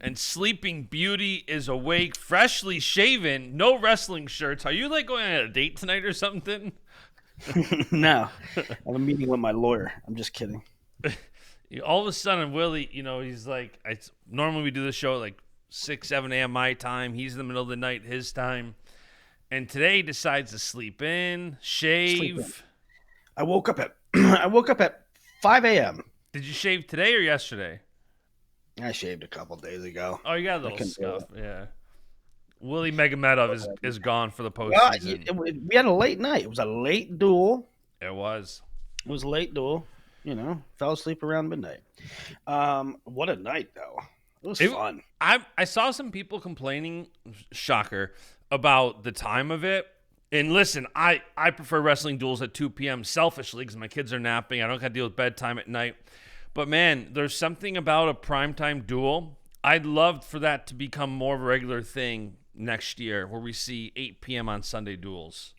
And Sleeping Beauty is awake, freshly shaven, no wrestling shirts. Are you like going on a date tonight or something? No, I have a meeting with my lawyer. I'm just kidding. All of a sudden, Willie, he's like, normally we do the show at like 6, 7 a.m. my time. He's in the middle of the night, his time. And today he decides to sleep in, Sleep in. shave. I woke up at I woke up at 5 a.m. Did you shave today or yesterday? I shaved a couple days ago. Oh, you got a I little couldn't do scuff. it. Yeah. Willie Megamedov is gone for the Well, postseason. we had a late night. It was a late duel. It was. It was a late duel. Fell asleep around midnight. What a night though. It was fun. I saw some people complaining, shocker, about the time of it. And listen, I prefer wrestling duels at 2 p.m. selfishly because my kids are napping. I don't got to deal with bedtime at night. But man, there's something about a primetime duel. I'd love for that to become more of a regular thing next year where we see 8 p.m. on Sunday duels.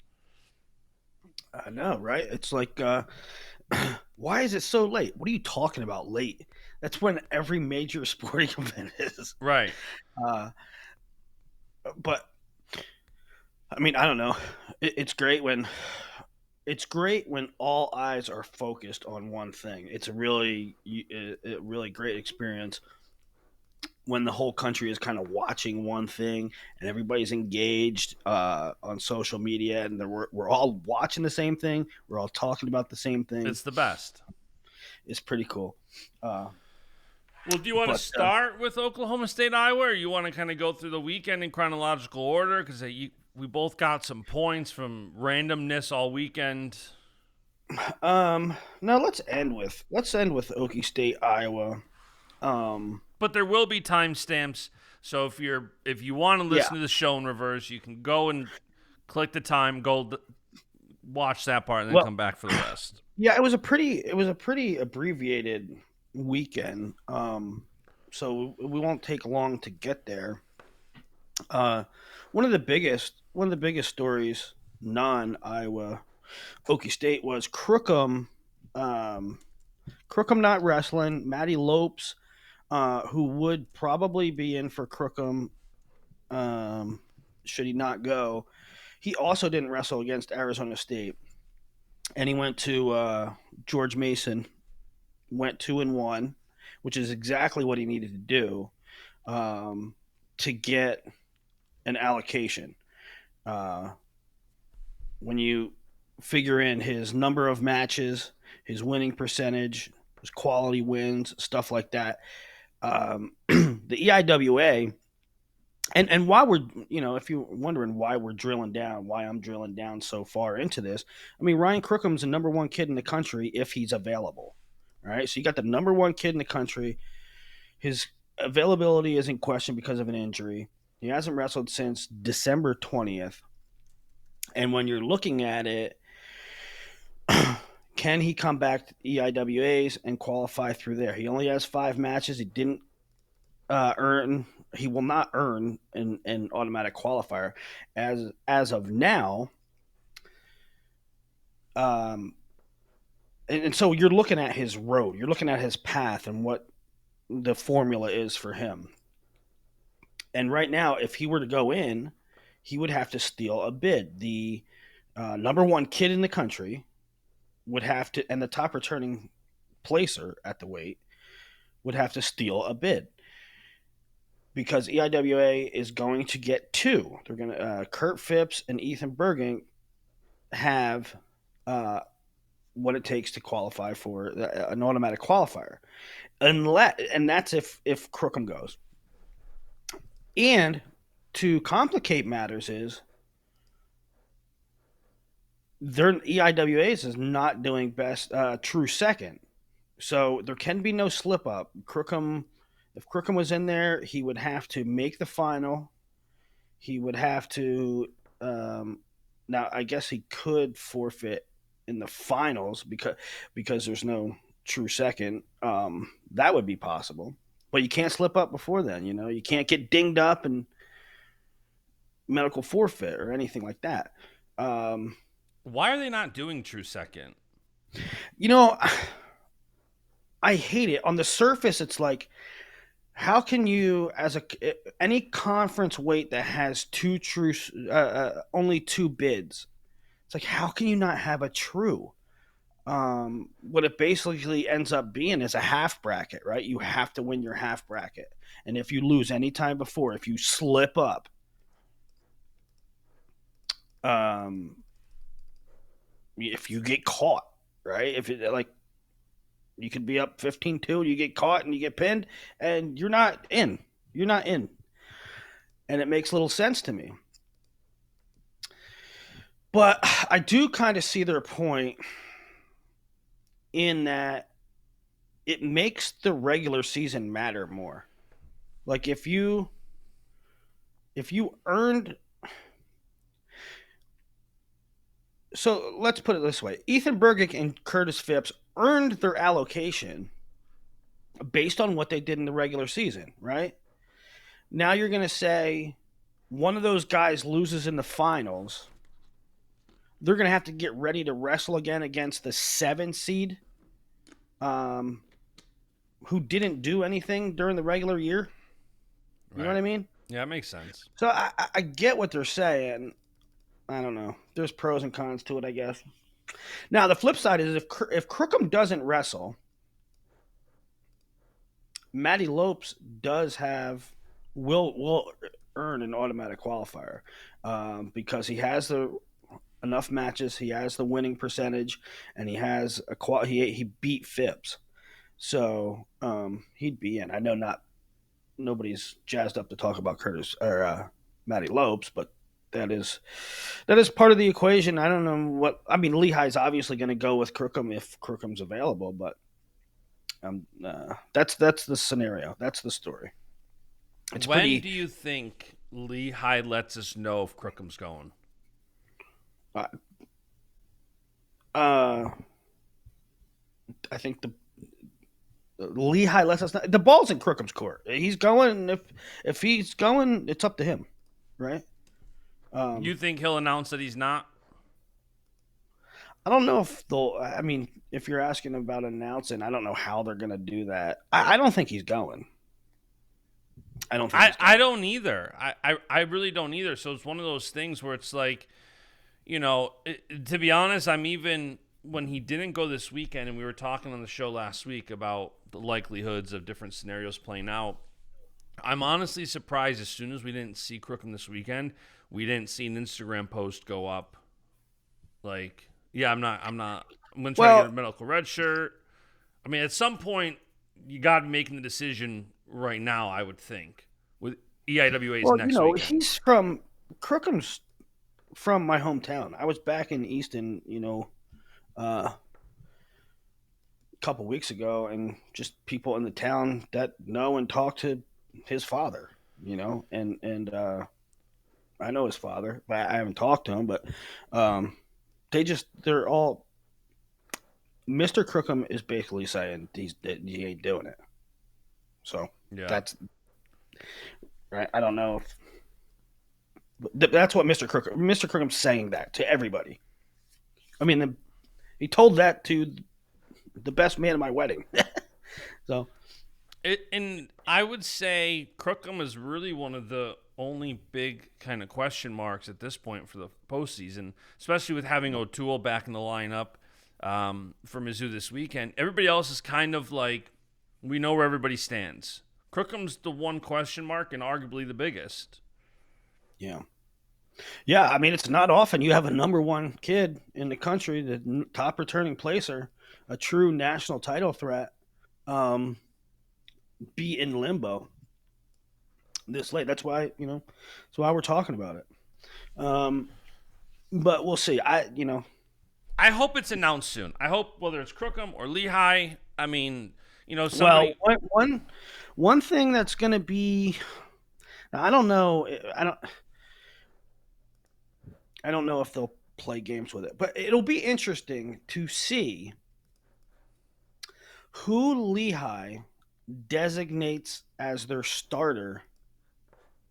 I know, right? It's like, why is it so late? What are you talking about late? That's when every major sporting event is. Right. Uh, but I mean, I don't know. It's great when all eyes are focused on one thing. It's a really great experience when the whole country is kind of watching one thing and everybody's engaged on social media and we're all watching the same thing. We're all talking about the same thing. It's the best. It's pretty cool. Well, do you want to start with Oklahoma State, Iowa, or you want to kind of go through the weekend in chronological order? Because we both got some points from randomness all weekend. No, let's end with Okie State, Iowa. But there will be timestamps, so if you want to listen to the show in reverse, you can go and click the time, watch that part, and then come back for the rest. Yeah, it was a pretty abbreviated weekend. So we won't take long to get there. One of the biggest stories, non-Iowa, Okie State was Crookham. Crookham not wrestling. Matty Lopes, who would probably be in for Crookham, should he not go. He also didn't wrestle against Arizona State, and he went to George Mason. Went 2-1, which is exactly what he needed to do to get an allocation. When you figure in his number of matches, his winning percentage, his quality wins, stuff like that, the EIWA, and why we're, if you're wondering why we're drilling down, why I'm drilling down so far into this, I mean, Ryan Crookham's the number one kid in the country if he's available. All right, so you got the number one kid in the country. His availability is in question because of an injury. He hasn't wrestled since December 20th. And when you're looking at it, can he come back to EIWAs and qualify through there? He only has 5 matches. He didn't earn. He will not earn an automatic qualifier as of now. And so you're looking at his road, you're looking at his path and what the formula is for him. And right now, if he were to go in, he would have to steal a bid. The number one kid in the country would have to, and the top returning placer at the weight would have to steal a bid because EIWA is going to get 2. They're going to, Kurt Phipps and Ethan Bergen have what it takes to qualify for an automatic qualifier, and that's if Crookham goes. And to complicate matters is their EIWAs is not doing best true second, so there can be no slip up. If Crookham was in there, he would have to make the final. He would have to now I guess he could forfeit in the finals because there's no true second. That would be possible, but you can't slip up before then. You can't get dinged up and medical forfeit or anything like that. Why are they not doing true second? I hate it. On the surface, it's like how can you, as any conference weight that has only two bids, it's like, how can you not have a true? What it basically ends up being is a half bracket, right? You have to win your half bracket, and if you lose any time before, if you slip up, um, if you get caught, right? If it like you could be up 15-2, you get caught and you get pinned, and you're not in. You're not in, and it makes little sense to me. But I do kind of see their point in that it makes the regular season matter more. Like if you earned, so let's put it this way: Ethan Bergic and Curtis Phipps earned their allocation based on what they did in the regular season, right? Now you're going to say one of those guys loses in the finals. They're going to have to get ready to wrestle again against the 7 seed, who didn't do anything during the regular year. You know what I mean? Yeah, it makes sense. So I get what they're saying. I don't know. There's pros and cons to it, I guess. Now the flip side is if Crookham doesn't wrestle, Matty Lopes will earn an automatic qualifier, because he has enough matches, he has the winning percentage, and he has he beat Phipps, so he'd be in. I know nobody's jazzed up to talk about Curtis or Matty Lopes, but that is part of the equation. I don't know what I mean. Lehigh's obviously going to go with Crookham if Crookham's available, but that's the scenario. That's the story. It's When pretty. do you think Lehigh lets us know if Crookham's going? Uh, uh, I think the Lehigh lets us know. The ball's in Crookham's court. He's going. If he's going, it's up to him, right? You think he'll announce that he's not? I don't know if they'll. I mean, if you're asking about announcing, I don't know how they're going to do that. I don't think he's going. I don't think. I don't either. I really don't either. So it's one of those things where it's like, to be honest, I'm even when he didn't go this weekend, and we were talking on the show last week about the likelihoods of different scenarios playing out. I'm honestly surprised as soon as we didn't see Crookham this weekend, we didn't see an Instagram post go up. Like, yeah, I'm going to try to get a medical red shirt. I mean, at some point, you got to be making the decision right now, I would think, with EIWA's next weekend. He's Crookham's from my hometown. I was back in Easton, a couple weeks ago, and just people in the town that know and talk to his father, and I know his father, but I haven't talked to him, but they're all. Mr. Crookham is basically saying he ain't doing it. So that's right. I don't know if that's what Mr. Crookham's saying that to everybody. I mean, he told that to the best man at my wedding. So, and I would say Crookham is really one of the only big kind of question marks at this point for the postseason, especially with having O'Toole back in the lineup for Mizzou this weekend. Everybody else is kind of like, we know where everybody stands. Crookham's the one question mark and arguably the biggest. Yeah. Yeah, I mean, it's not often you have a number one kid in the country, the top returning placer, a true national title threat, be in limbo this late. That's why, that's why we're talking about it. But we'll see. I hope it's announced soon. I hope whether it's Crookham or Lehigh, I mean, somebody... Well, one thing that's going to be, I don't know. I don't know if they'll play games with it, but it'll be interesting to see who Lehigh designates as their starter.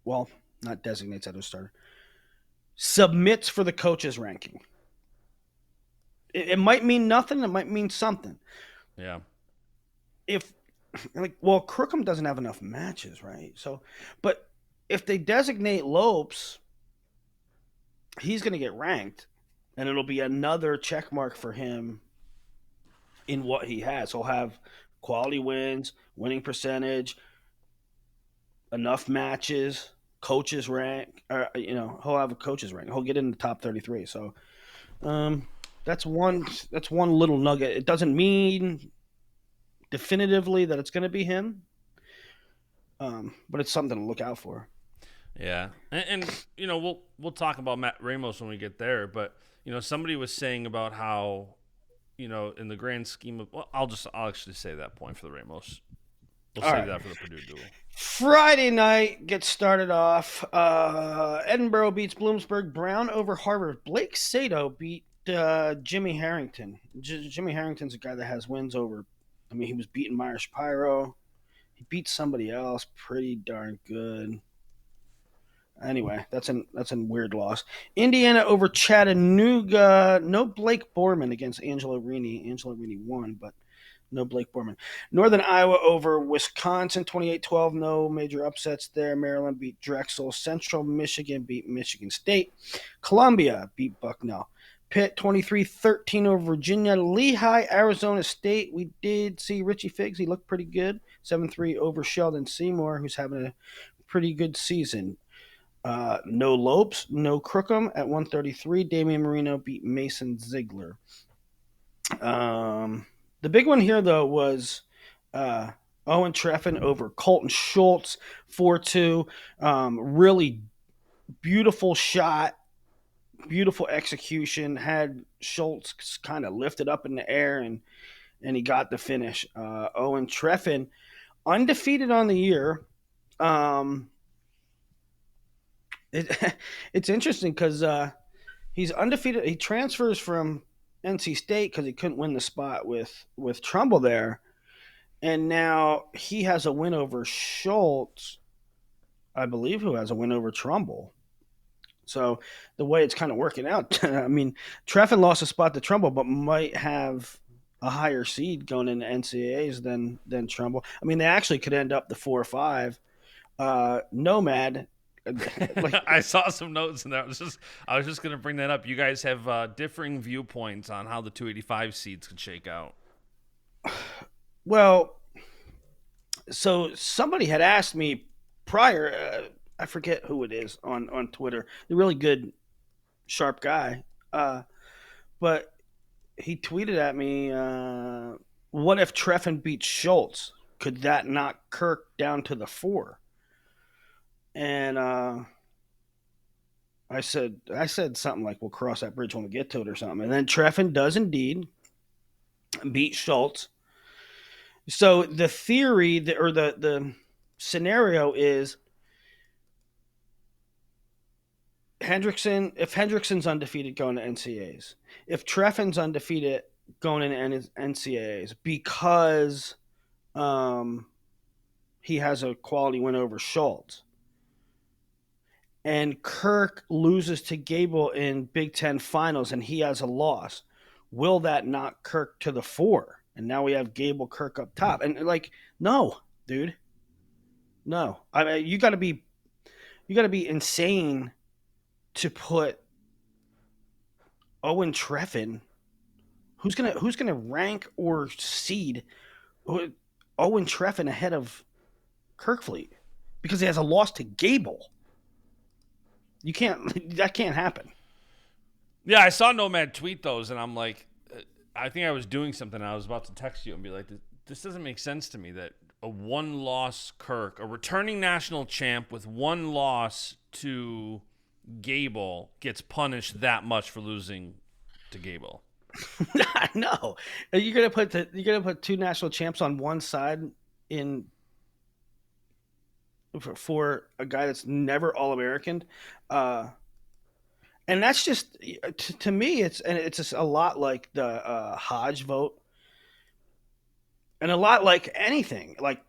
Well, not designates as their starter. Submits for the coaches ranking. It might mean nothing. It might mean something. Yeah. If like, well, Crookham doesn't have enough matches, right? So, but if they designate Lopes, he's going to get ranked, and it'll be another check mark for him in what he has. He'll have quality wins, winning percentage, enough matches, coaches rank, or, he'll have a coaches rank. He'll get in the top 33. So, um, that's one. That's one little nugget. It doesn't mean definitively that it's going to be him, but it's something to look out for. Yeah, and we'll talk about Matt Ramos when we get there. But somebody was saying about how in the grand scheme of, well, I'll actually say that point for the Ramos. We'll save that for the Purdue duel. Friday night gets started off. Edinburgh beats Bloomsburg. Brown over Harvard. Blake Sato beat Jimmy Harrington. Jimmy Harrington's a guy that has wins over. I mean, he was beating Meyer Shapiro. He beat somebody else pretty darn good. Anyway, that's a weird loss. Indiana over Chattanooga. No Blake Borman against Angelo Rini. Angelo Rini won, but no Blake Borman. Northern Iowa over Wisconsin, 28-12. No major upsets there. Maryland beat Drexel. Central Michigan beat Michigan State. Columbia beat Bucknell. Pitt, 23-13 over Virginia. Lehigh, Arizona State. We did see Richie Figs. He looked pretty good. 7-3 over Sheldon Seymour, who's having a pretty good season. No Lopes, no Crookham at 133. Damian Marino beat Mason Ziegler. The big one here, though, was Owen Treffin over Colton Schultz, 4-2. Really beautiful shot, beautiful execution. Had Schultz kind of lifted up in the air, and he got the finish. Owen Treffin, undefeated on the year. It's interesting because he's undefeated. He transfers from NC State because he couldn't win the spot with Trumbull there, and now he has a win over Schultz, I believe, who has a win over Trumbull. So the way it's kind of working out, I mean, Treffin lost a spot to Trumbull, but might have a higher seed going into NCAAs than Trumbull. I mean, they actually could end up the 4 or 5. Nomad. I saw some notes in there. I was just going to bring that up. You guys have differing viewpoints on how the 285 seeds could shake out. Well, so somebody had asked me prior. I forget who it is on Twitter. A really good, sharp guy. But he tweeted at me, "What if Treffin beats Schultz? Could that knock Kirk down to the 4?" And I said something like, "We'll cross that bridge when we get to it," or something. And then Treffin does indeed beat Schultz. So the theory or the scenario is if Hendrickson's undefeated going to NCAAs, if Treffin's undefeated going into NCAAs because he has a quality win over Schultz, and Kirk loses to Gable in Big Ten finals and he has a loss, will that knock Kirk to the 4? And now we have Gable, Kirk up top. And no, dude. No. I mean, you gotta be insane to put Owen Treffin, who's gonna rank or seed Owen Treffin ahead of Kirkfleet because he has a loss to Gable. That can't happen. Yeah, I saw Nomad tweet those, and I'm like, I think I was doing something. I was about to text you and be like, this doesn't make sense to me that a one-loss Kirk, a returning national champ with one loss to Gable, gets punished that much for losing to Gable. No, you're gonna put 2 national champs on one side for a guy that's never All-American. And that's just to me, it's just a lot like the Hodge vote, and a lot like anything, like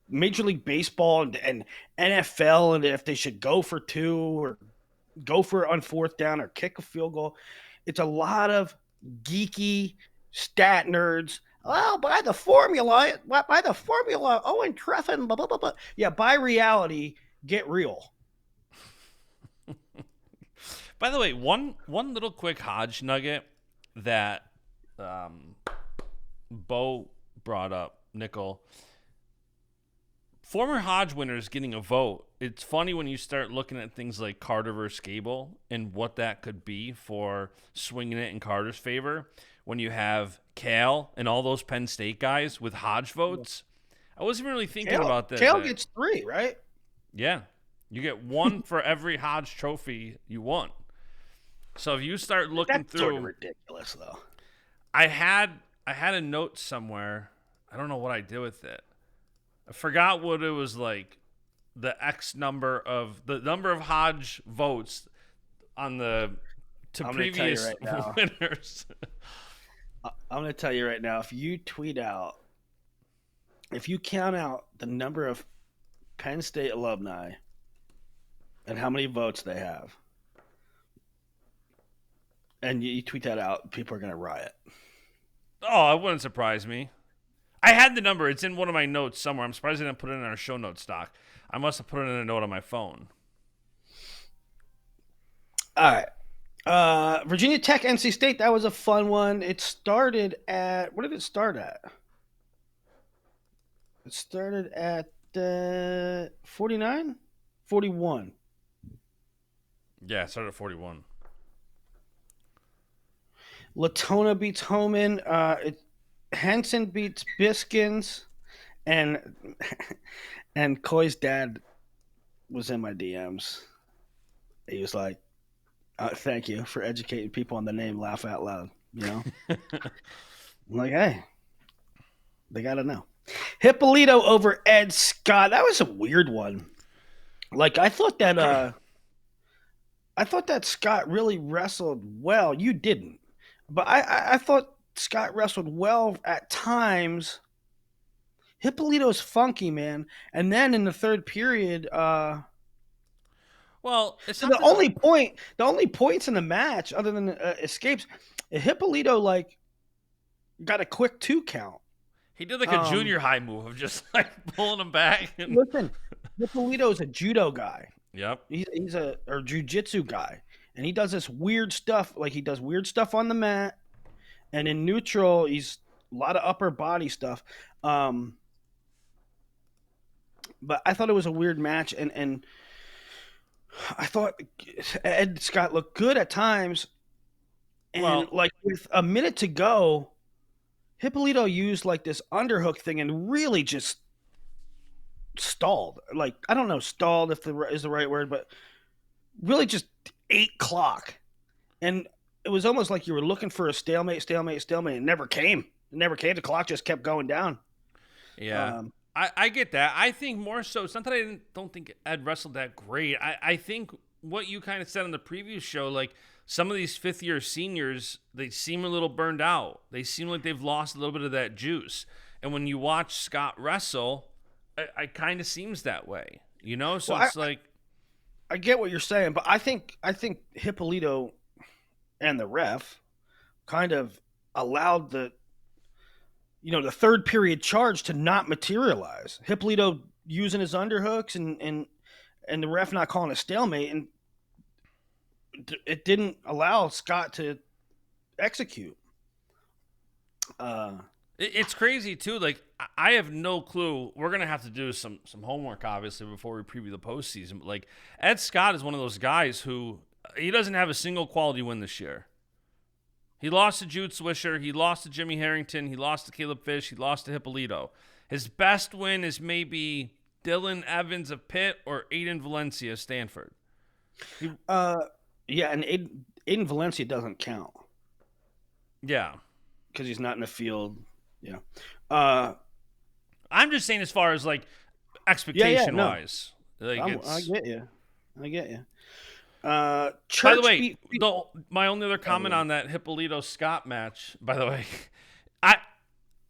Major League Baseball and NFL, and if they should go for 2 or go for it on 4th down or kick a field goal. It's a lot of geeky stat nerds, Oh, by the formula, Owen Treffin, blah, blah, blah, blah. Yeah, by reality, get real. By the way, one little quick Hodge nugget that Bo brought up, Nickel. Former Hodge winners getting a vote. It's funny when you start looking at things like Carter versus Gable and what that could be for swinging it in Carter's favor. When you have Cal and all those Penn State guys with Hodge votes, I wasn't really thinking about that. Cal gets 3, right? Yeah, you get 1 for every Hodge trophy you won. So if you start looking That's through, sort of ridiculous, though. I had a note somewhere. I don't know what I did with it. I forgot what it was like. The number of Hodge votes on the previous winners. I'm going to tell you right now. If you count out the number of Penn State alumni and how many votes they have, and you tweet that out, people are going to riot. Oh, it wouldn't surprise me. I had the number. It's in one of my notes somewhere. I'm surprised I didn't put it in our show notes doc. I must have put it in a note on my phone. All right. Virginia Tech, NC State, that was a fun one. It started at – what did it start at? It started at 49? 41. Yeah, it started at 41. Latona beats Homan. Henson beats Biskins, and Coy's dad was in my DMs. He was like, "Thank you for educating people on the name Laugh Out Loud." You know, I'm like, hey, they gotta know. Hippolito over Ed Scott. That was a weird one. Like I thought that Scott really wrestled well. You didn't, but I thought Scott wrestled well at times. Hippolito's funky, man. And then in the third period, well, it's so the only points in the match, other than escapes, Hippolito like got a quick 2 count. He did like a junior high move of just like pulling him back. And... Listen, Hippolito's a judo guy. Yep. He's a jiu-jitsu guy, and he does this weird stuff. Like he does weird stuff on the mat. And in neutral, he's a lot of upper body stuff. But I thought it was a weird match, and I thought Ed Scott looked good at times. And like with a minute to go, Hippolito used like this underhook thing and really just stalled. Like I don't know, stalled is the right word, but really just ate clock. And it was almost like you were looking for a stalemate. It never came. The clock just kept going down. Yeah. I get that. I think more so, it's not that I don't think Ed wrestled that great. I think what you kind of said on the previous show, like some of these fifth-year seniors, they seem a little burned out. They seem like they've lost a little bit of that juice. And when you watch Scott wrestle, it kind of seems that way, you know? So it's like... I get what you're saying, but I think Hippolito and the ref kind of allowed the third period charge to not materialize. Hippolito using his underhooks and the ref not calling a stalemate, and it didn't allow Scott to execute. It's crazy too. Like I have no clue. We're gonna have to do some homework obviously before we preview the postseason. But like Ed Scott is one of those guys who he doesn't have a single quality win this year. He lost to Jude Swisher. He lost to Jimmy Harrington. He lost to Caleb Fish. He lost to Hippolito. His best win is maybe Dylan Evans of Pitt or Aiden Valencia of Stanford. Yeah, and Aiden Valencia doesn't count. Yeah. Because he's not in the field. Yeah. I'm just saying as far as like expectation-wise. Like I get you. By the way, my only other comment on that Hippolito Scott match, by the way,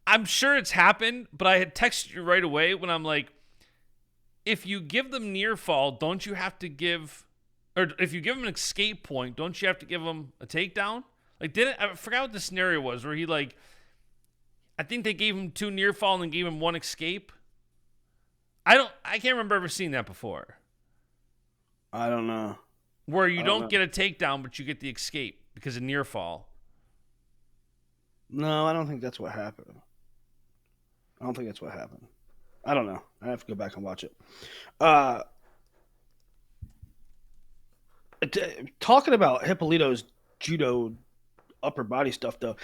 I'm sure it's happened, but I had texted you right away when I'm like, if you give them near fall, don't you have to give, or if you give them an escape point, don't you have to give them a takedown? Like, I forgot what the scenario was where he like, I think they gave him 2 near fall and then gave him 1 escape. I can't remember ever seeing that before. I don't know. Where you don't get a takedown, but you get the escape because of near fall. No, I don't think that's what happened. I don't know. I have to go back and watch it. Talking about Hippolito's judo upper body stuff, though,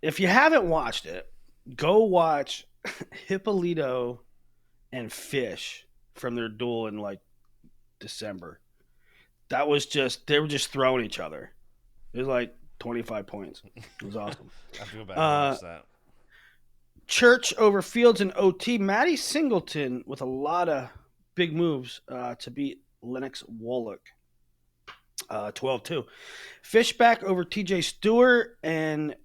if you haven't watched it, go watch Hippolito and Fish from their duel in like December. That was they were just throwing each other. It was like 25 points. It was awesome. I feel bad to watch that. Church over Fields in OT. Maddie Singleton with a lot of big moves to beat Lennox Wallach. 12-2. Fishback over TJ Stewart, and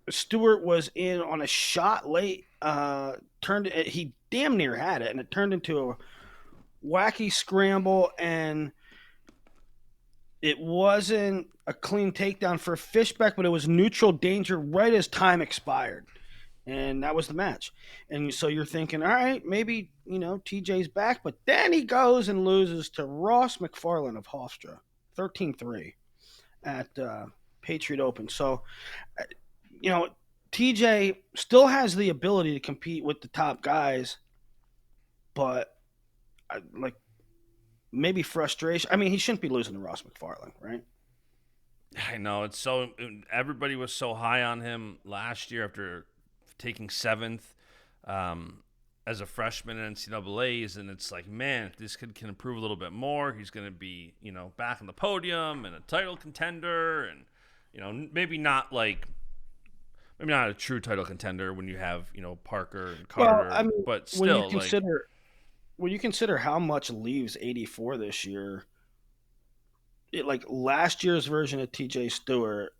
Stewart was in on a shot late. He damn near had it, and it turned into a wacky scramble, and it wasn't a clean takedown for Fishback, but it was neutral danger right as time expired. And that was the match. And so you're thinking, all right, maybe, TJ's back. But then he goes and loses to Ross McFarlane of Hofstra, 13-3 at Patriot Open. So, TJ still has the ability to compete with the top guys, but maybe frustration. I mean, he shouldn't be losing to Ross McFarlane, right? I know. Everybody was so high on him last year after taking 7th as a freshman in NCAAs, and it's like, man, if this kid can improve a little bit more, he's going to be, back on the podium and a title contender, and maybe not a true title contender when you have, Parker and Carter, but still, when you consider how much leaves 84 this year, last year's version of TJ Stewart,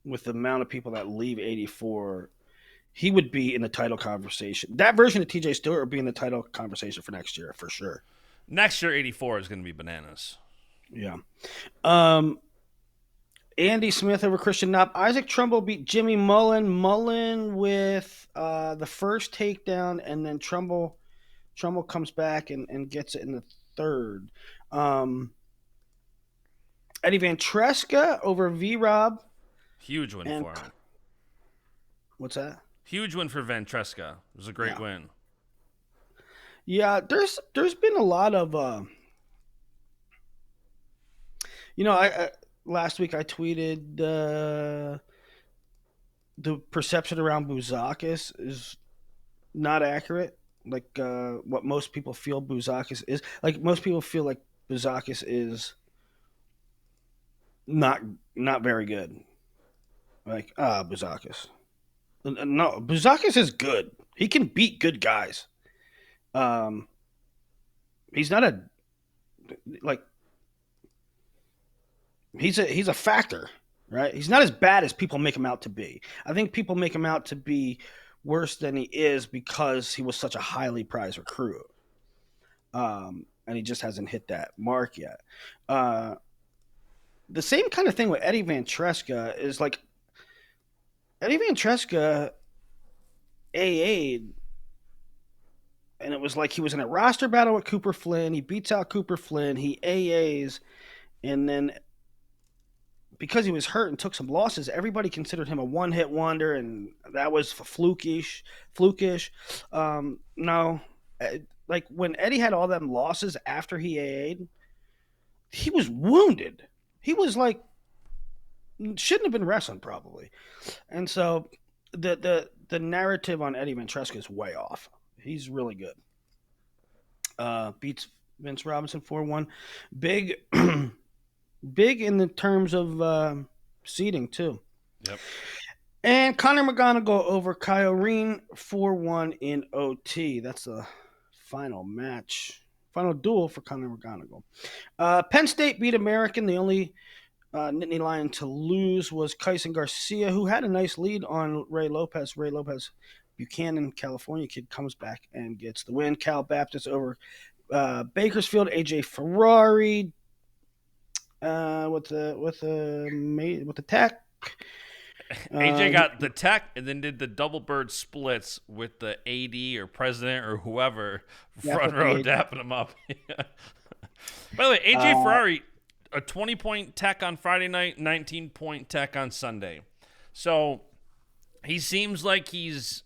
with the amount of people that leave 84, he would be in the title conversation. That version of TJ Stewart would be in the title conversation for next year, for sure. Next year, 84 is going to be bananas. Yeah. Andy Smith over Christian Knopp. Isaac Trumbull beat Jimmy Mullen. Mullen with the first takedown, and then Trumbull comes back and gets it in the third. Eddie Van Treska over V-Rob. Huge win for him. What's that? Huge win for Van Treska. It was a great win. Yeah, there's been a lot of I last week I tweeted the perception around Bouzakis is not accurate. What most people feel Bouzakis is. Most people feel like Bouzakis is not very good. Bouzakis. No, Bouzakis is good. He can beat good guys. He's not he's a factor, right? He's not as bad as people make him out to be. I think people make him out to be worse than he is because he was such a highly prized recruit. And he just hasn't hit that mark yet. The same kind of thing with Eddie Van Treska is Eddie Van Treska AA'd, and it was like he was in a roster battle with Cooper Flynn. He beats out Cooper Flynn. He AAs, and then because he was hurt and took some losses, everybody considered him a one-hit wonder, and that was flukish. No, when Eddie had all them losses after he AA'd, he was wounded. He was shouldn't have been wrestling probably. And so the narrative on Eddie Van Treska is way off. He's really good. Beats Vince Robinson 4-1. Big in the terms of seeding too. Yep. And Connor McGonigal over Kyle Reen 4-1 in OT. That's the final duel for Connor McGonigal. Penn State beat American. The only Nittany Lion to lose was Kyson Garcia, who had a nice lead on Ray Lopes. Ray Lopes, Buchanan, California kid, comes back and gets the win. Cal Baptist over Bakersfield. AJ Ferrari with the tech. AJ got the tech and then did the double bird splits with the AD or president or whoever front row dapping him up. By the way, AJ Ferrari, a 20-point tech on Friday night, 19-point tech on Sunday. So he seems like it's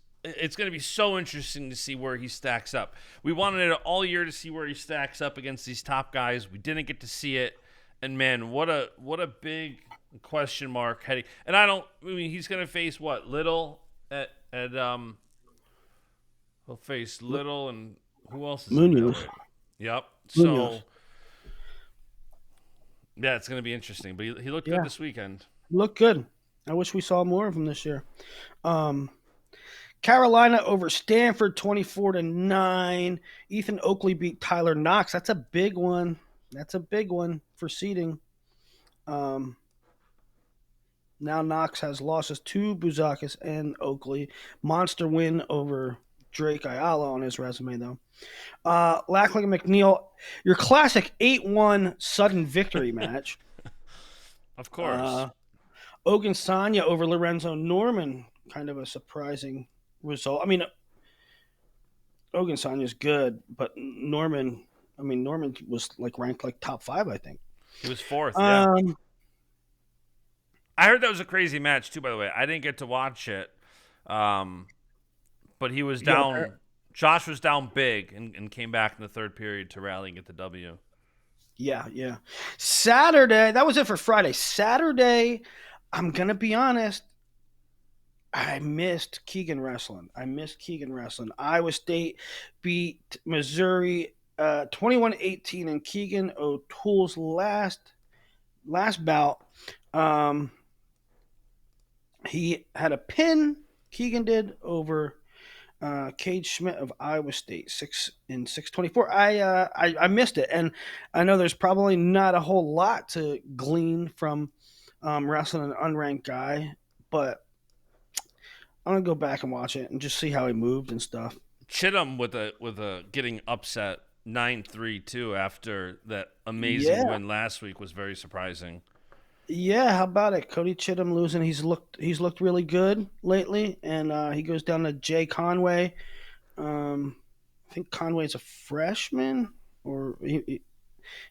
going to be so interesting to see where he stacks up. We wanted it all year to see where he stacks up against these top guys. We didn't get to see it. And man, what a big question mark heading. And he's going to face what? Little at he'll face Little and who else is Munoz. Yep. Munoz. So yeah, it's going to be interesting. But he looked good this weekend. Looked good. I wish we saw more of him this year. Carolina over Stanford 24-9. Ethan Oakley beat Tyler Knox. That's a big one. That's a big one for seeding. Now Knox has losses to Bouzakis and Oakley. Monster win over Drake Ayala on his resume, though. Lackley and McNeil, your classic 8-1 sudden victory match. Of course. Ogun Sanya over Lorenzo Norman, kind of a surprising result. I mean, Ogun Sanya's good, but Norman was ranked top 5, I think. He was 4th, yeah. I heard that was a crazy match too, by the way. I didn't get to watch it. But he was down. Yeah. Josh was down big and came back in the third period to rally and get the W. Yeah. Saturday, that was it for Friday. Saturday, I'm going to be honest, I missed Keegan wrestling. Iowa State beat Missouri 21-18 in Keegan O'Toole's last bout. He had a pin, Keegan did, over Cade Schmidt of Iowa State, 6-24. I missed it, and I know there's probably not a whole lot to glean from wrestling an unranked guy, but I'm gonna go back and watch it and just see how he moved and stuff. Chittum with a getting upset 9-3 too after that amazing win last week was very surprising. Yeah, how about it? Cody Chittum losing. He's looked really good lately, and he goes down to Jay Conway. I think Conway's a freshman, or he's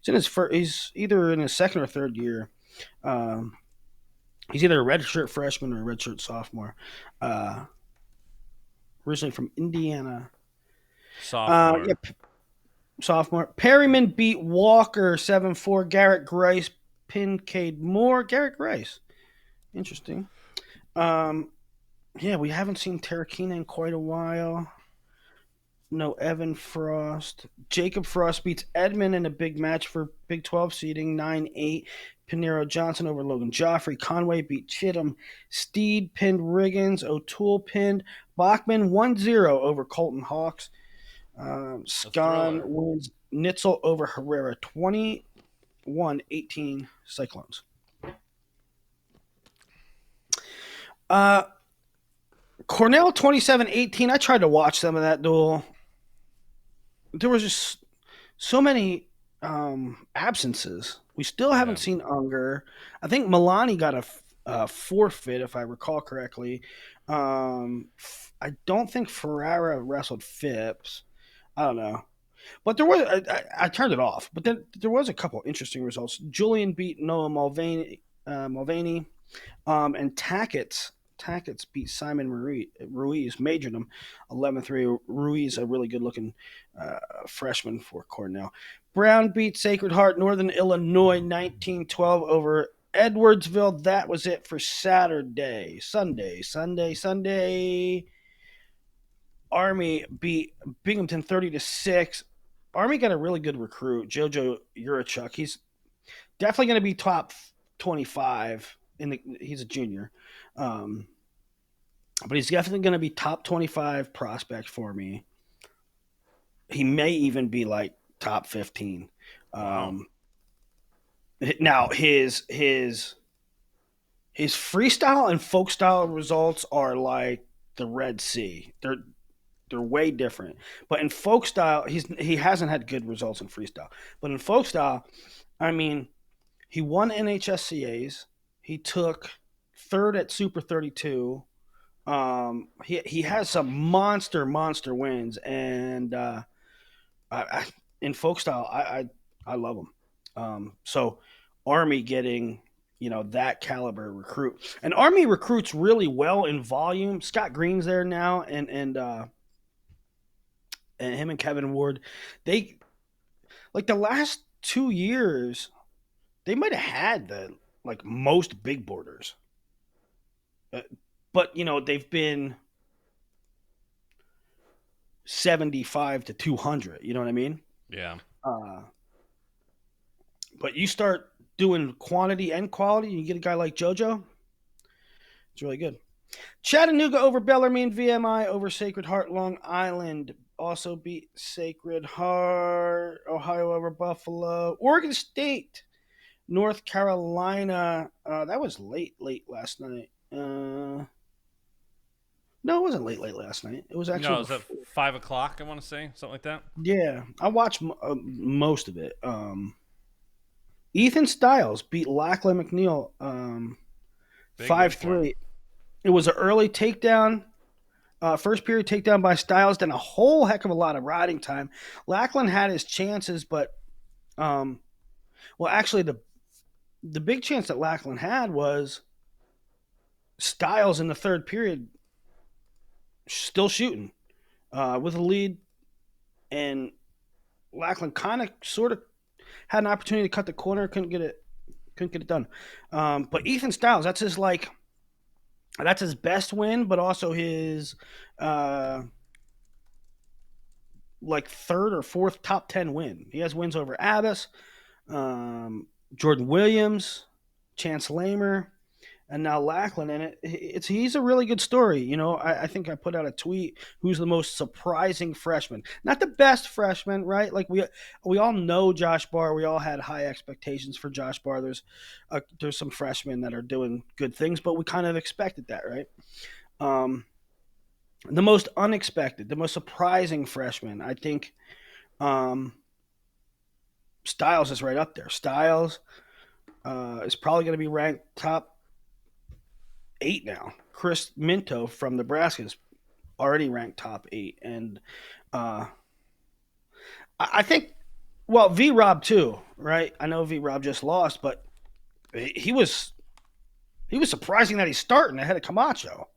in his first. He's either in his second or third year. He's either a redshirt freshman or a redshirt sophomore. Originally from Indiana. Sophomore. Sophomore. Perryman beat Walker 7-4. Garrett Grice pinned Cade Moore. Garrett Grice. Interesting. We haven't seen Terrakina in quite a while. No Evan Frost. Jacob Frost beats Edmond in a big match for Big 12 seeding, 9-8. Pinero Johnson over Logan Joffrey. Conway beat Chittum. Steed pinned Riggins. O'Toole pinned Bachman 1-0 over Colton Hawks. Scon wins Nitzel over Herrera 21-18 Cyclones. Cornell 27-18. I tried to watch some of that duel. There was just so many absences. We still haven't seen Unger. I think Milani got a forfeit, if I recall correctly. I don't think Ferrara wrestled Phipps. I don't know. But there was I turned it off. But then there was a couple interesting results. Julian beat Noah Mulvaney, and Tackett's beat Simon Ruiz, majored him 11-3. Ruiz, a really good-looking freshman for Cornell. Brown beat Sacred Heart Northern Illinois 19-12 over Edwardsville. That was it for Saturday. Sunday. Army beat Binghamton 30-6. Army got a really good recruit, JoJo Urachuk. He's definitely going to be top 25. He's a junior. But he's definitely going to be top 25 prospect for me. He may even be top 15. Now his freestyle and folk style results are like the Red Sea. They're way different. But in folk style, he hasn't had good results in freestyle. But in folk style, I mean, he won NHSCAs. He took third at Super 32. He has some monster wins, and in folk style, I love him. So Army getting that caliber recruit, and Army recruits really well in volume. Scott Green's there now, and him and Kevin Ward, they like the last 2 years, they might have had the most big boarders, but they've been 75 to 200. You know what I mean? Yeah. But you start doing quantity and quality, you get a guy like JoJo, it's really good. Chattanooga over Bellarmine, VMI over Sacred Heart, Long Island also beat Sacred Heart, Ohio over Buffalo, Oregon State, North Carolina. That was late last night. No, it wasn't late last night. It was actually no, it was at 5 o'clock. I want to say something like that. Yeah, I watched most of it. Ethan Styles beat Lachlan McNeil 5-3. It was an early takedown, first period takedown by Styles, then a whole heck of a lot of riding time. Lachlan had his chances, but actually the big chance that Lachlan had was Styles in the third period still shooting with a lead, and Lachlan kind of sort of had an opportunity to cut the corner, couldn't get it done. But Ethan Styles, that's his best win, but also his third or fourth top 10 win. He has wins over Abbas, Jordan Williams, Chance Lamer, and now Lachlan. And he's a really good story. I think I put out a tweet, who's the most surprising freshman. Not the best freshman, right? Like we all know Josh Barr. We all had high expectations for Josh Barr. There's some freshmen that are doing good things, but we kind of expected that, right? The most unexpected, the most surprising freshman, I think Styles is right up there. Styles is probably going to be ranked top 8 now. Chris Minto from Nebraska is already ranked top 8, and I think, V-Rob too, right? I know V-Rob just lost, but he was surprising that he's starting ahead of Camacho,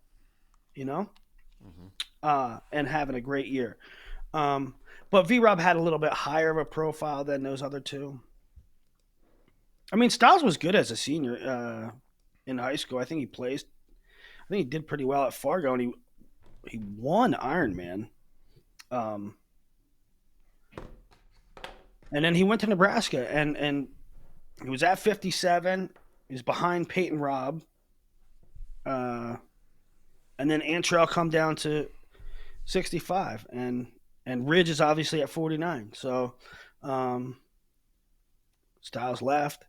and having a great year. But V-Rob had a little bit higher of a profile than those other two. I mean, Styles was good as a senior in high school. I think he did pretty well at Fargo, and he won Ironman. And then he went to Nebraska, and he was at 57. He was behind Peyton Robb. And then Antrell come down to 65, and Ridge is obviously at 49. So Styles left,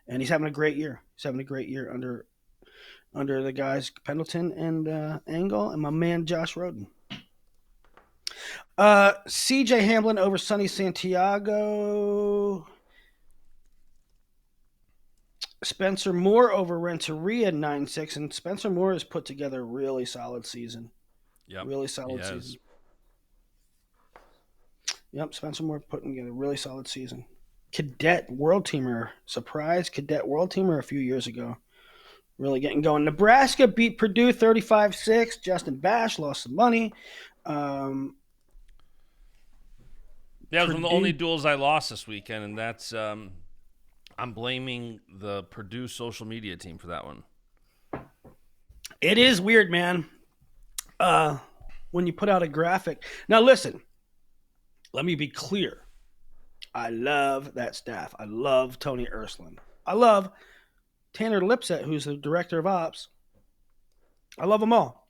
and he's having a great year. He's having a great year under the guys Pendleton and Engel and my man Josh Roden. CJ Hamblin over Sonny Santiago. Spencer Moore over Renteria 9-6, and Spencer Moore has put together a really solid season. Yep. Really solid season. Yep, Spencer Moore putting together a really solid season. Cadet World Teamer. Surprise Cadet World Teamer a few years ago. Really getting going. Nebraska beat Purdue 35-6. Justin Basch lost some money. Yeah, it was one of the only duels I lost this weekend, and that's I'm blaming the Purdue social media team for that one. It is weird, man. When you put out a graphic. Now, listen. Let me be clear. I love that staff. I love Tony Ursland. I love Tanner Lipset, who's the director of ops. I love them all.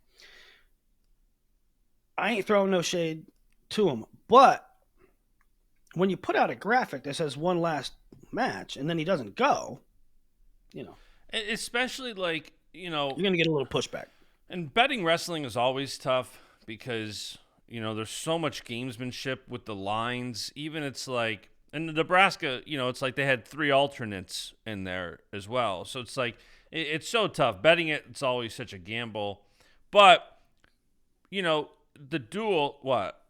I ain't throwing no shade to them. But when you put out a graphic that says one last match and then he doesn't go, especially you're going to get a little pushback. And betting wrestling is always tough because, there's so much gamesmanship with the lines. Even it's in Nebraska, it's like they had 3 alternates in there as well. So it's like It's so tough. Betting it's always such a gamble. But, the duel, what?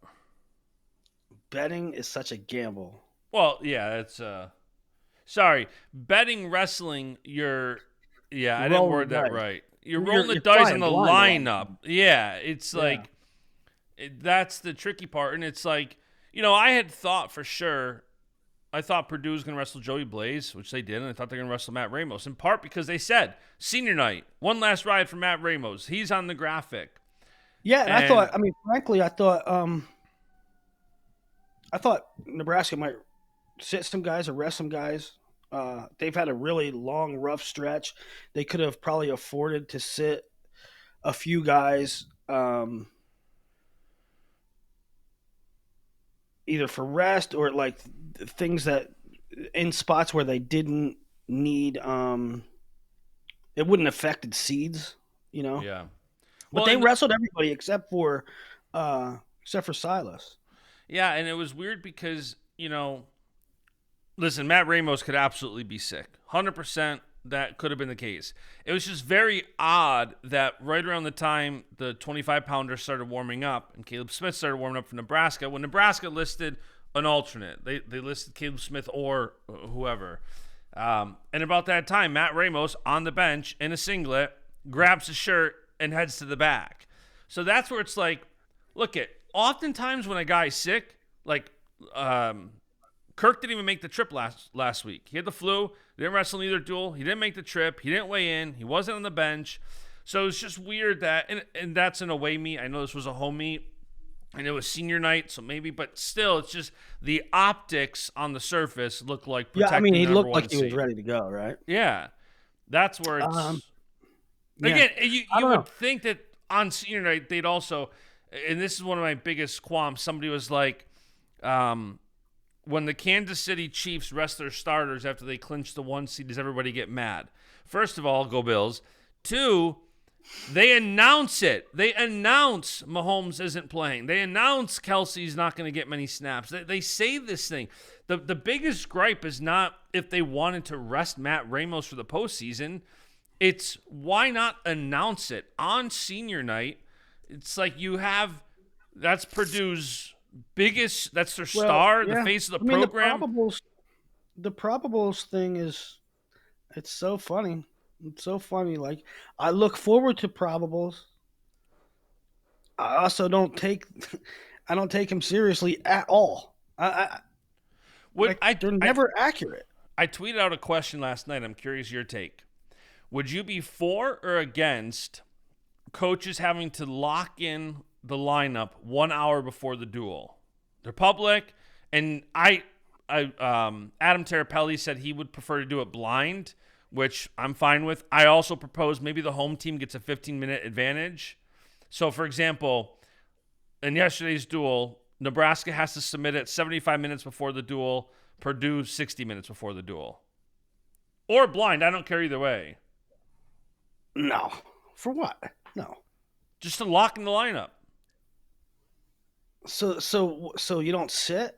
Betting is such a gamble. Well, yeah, it's sorry. Betting wrestling, I didn't word that right. You're rolling the dice on the lineup. Yeah, it's like that's the tricky part, and it's like, I had thought for sure. I thought Purdue was going to wrestle Joey Blaze, which they did, and I thought they were going to wrestle Matt Ramos, in part because they said, senior night, one last ride for Matt Ramos. He's on the graphic. Yeah, and frankly, I thought Nebraska might sit some guys or rest some guys. They've had a really long, rough stretch. They could have probably afforded to sit a few guys either for rest or like things that in spots where they didn't need it wouldn't affected seeds, Yeah. But they wrestled everybody except for Silas. Yeah, and it was weird because, listen, Matt Ramos could absolutely be sick. 100% that could have been the case. It was just very odd that right around the time the 25-pounders started warming up and Caleb Smith started warming up for Nebraska, when Nebraska listed an alternate, they listed Caleb Smith or whoever. And about that time, Matt Ramos on the bench in a singlet grabs his shirt and heads to the back. So that's where it's like, oftentimes when a guy's sick, like Kirk didn't even make the trip last week. He had the flu. He didn't wrestle in either duel. He didn't make the trip. He didn't weigh in. He wasn't on the bench. So it's just weird that, and that's an away meet. I know this was a home meet. I know it was senior night, so maybe, but still, it's just the optics on the surface look like protecting he the looked like seed. He was ready to go, right? Yeah, that's where it's. Again, you would think that on senior night they'd also, and this is one of my biggest qualms. Somebody was like, when the Kansas City Chiefs rest their starters after they clinch the 1 seed, does everybody get mad? First of all, go Bills. 2, they announce it. They announce Mahomes isn't playing. They announce Kelsey's not going to get many snaps. They say this thing. The biggest gripe is not if they wanted to rest Matt Ramos for the postseason. It's why not announce it on senior night? It's like that's Purdue's biggest, that's their star, the face of the program. The probables thing it's so funny. It's so funny. Like, I look forward to probables. I also don't take him seriously at all. They're never accurate. I tweeted out a question last night. I'm curious your take. Would you be for or against coaches having to lock in the lineup 1 hour before the duel? They're public, and Adam Terapelli said he would prefer to do it blind, which I'm fine with. I also propose maybe the home team gets a 15-minute advantage. So, for example, in yesterday's duel, Nebraska has to submit it 75 minutes before the duel, Purdue 60 minutes before the duel. Or blind, I don't care either way. No. For what? No. Just to lock in the lineup. So you don't sit?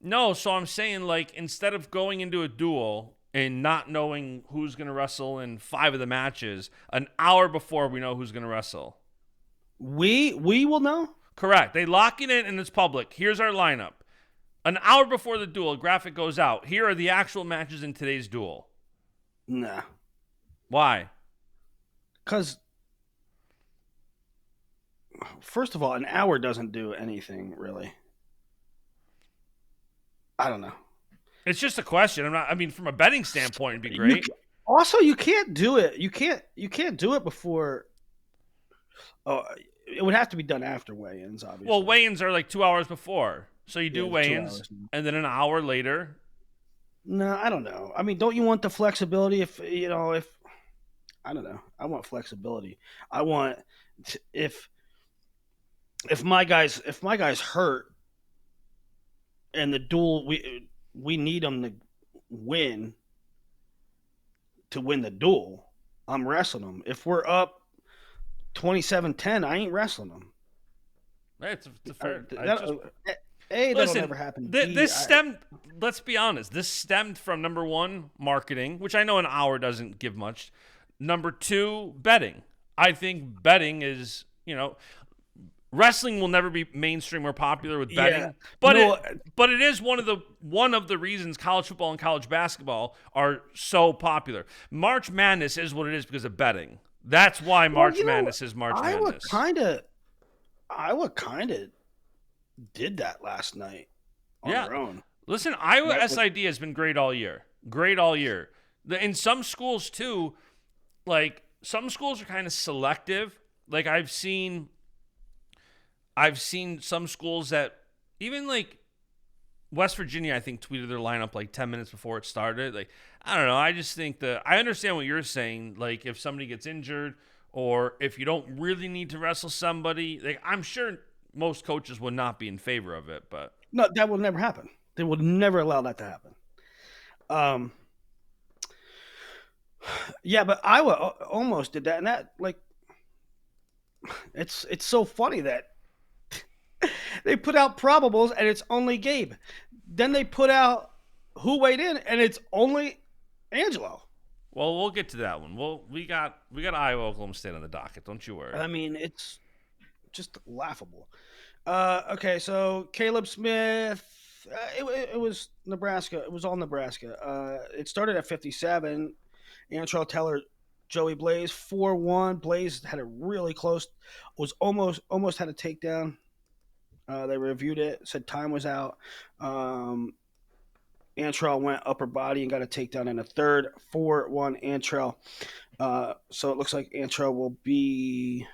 No, so I'm saying, like, instead of going into a duel and not knowing who's going to wrestle in 5 of the matches, an hour before we know who's going to wrestle. We will know? Correct. They lock it in and it's public. Here's our lineup. An hour before the duel, a graphic goes out. Here are the actual matches in today's duel. Nah. Why? Because, first of all, an hour doesn't do anything, really. I don't know. It's just a question. From a betting standpoint, it'd be great. You can't do it. You can't do it before. Oh, it would have to be done after weigh-ins, obviously. Well, weigh-ins are like 2 hours before. So you do weigh-ins, and then an hour later. No, I don't know. Don't you want the flexibility? If I don't know. I want flexibility. I want if my guy's hurt and the duel we need him to win the duel, I'm wrestling him. If we're up 27-10, I ain't wrestling him. It's a fair. That'll never happen. let's be honest. This stemmed from, number one, marketing, which I know an hour doesn't give much. Number two, betting. I think betting is, wrestling will never be mainstream or popular with betting, Yeah. but No, but it is one of the reasons college football and college basketball are so popular. March Madness is what it is because of betting. That's why March Madness is March Madness. Iowa kind of did that last night on their own. Listen, Iowa SID has been great all year. Great all year. In some schools too, like some schools are kind of selective. Like I've seen some schools that even like West Virginia, I think, tweeted their lineup like 10 minutes before it started. Like, I don't know. I just think I understand what you're saying. Like, if somebody gets injured or if you don't really need to wrestle somebody, like, I'm sure most coaches would not be in favor of it. But no, that will never happen. They will never allow that to happen. Yeah, but Iowa almost did that, and that like, it's so funny that they put out probables and it's only Gabe. Then they put out who weighed in and it's only Angelo. Well, we'll get to that one. We got Iowa, Oklahoma State on the docket. Don't you worry. I mean, it's just laughable. Okay, so Caleb Smith. It was Nebraska. It was all Nebraska. It started at 57. Antrell Teller, Joey Blaze 4-1. Blaze had a really close. Was almost had a takedown. They reviewed it, said time was out. Antrell went upper body and got a takedown in a third. 4-1 Antrell. So it looks like Antrell will be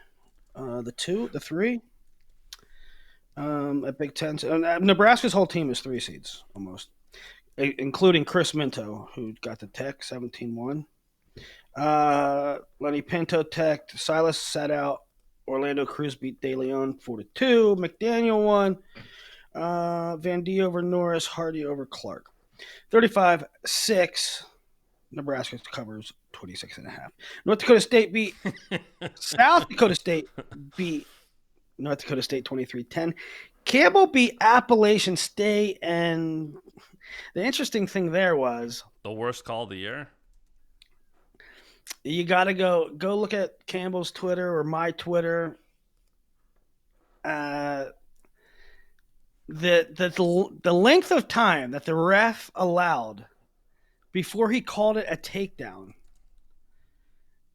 the 3 at Big Ten. Nebraska's whole team is 3 seeds almost, including Chris Minto, who got the tech 17-1. Lenny Pinto teched. Silas sat out. Orlando Cruz beat De Leon 4-2. McDaniel won. Van D over Norris. Hardy over Clark. 35-6. Nebraska covers 26.5. North Dakota State beat South Dakota State beat North Dakota State 23-10. Campbell beat Appalachian State, and the interesting thing there was the worst call of the year. You got to go look at Campbell's Twitter or my Twitter. The length of time that the ref allowed before he called it a takedown.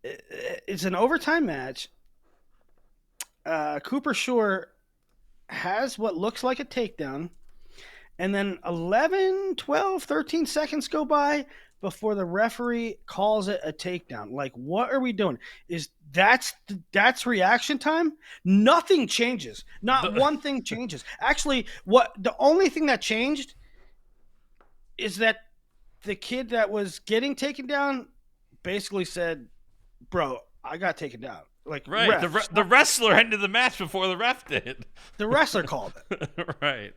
It's an overtime match. Cooper Shore has what looks like a takedown. And then 11, 12, 13 seconds go by before the referee calls it a takedown. Like, what are we doing? That's reaction time? Nothing changes. Not one thing changes. Actually, the only thing that changed is that the kid that was getting taken down basically said, "Bro, I got taken down." Like, right. The wrestler ended the match before the ref did. The wrestler called it. Right.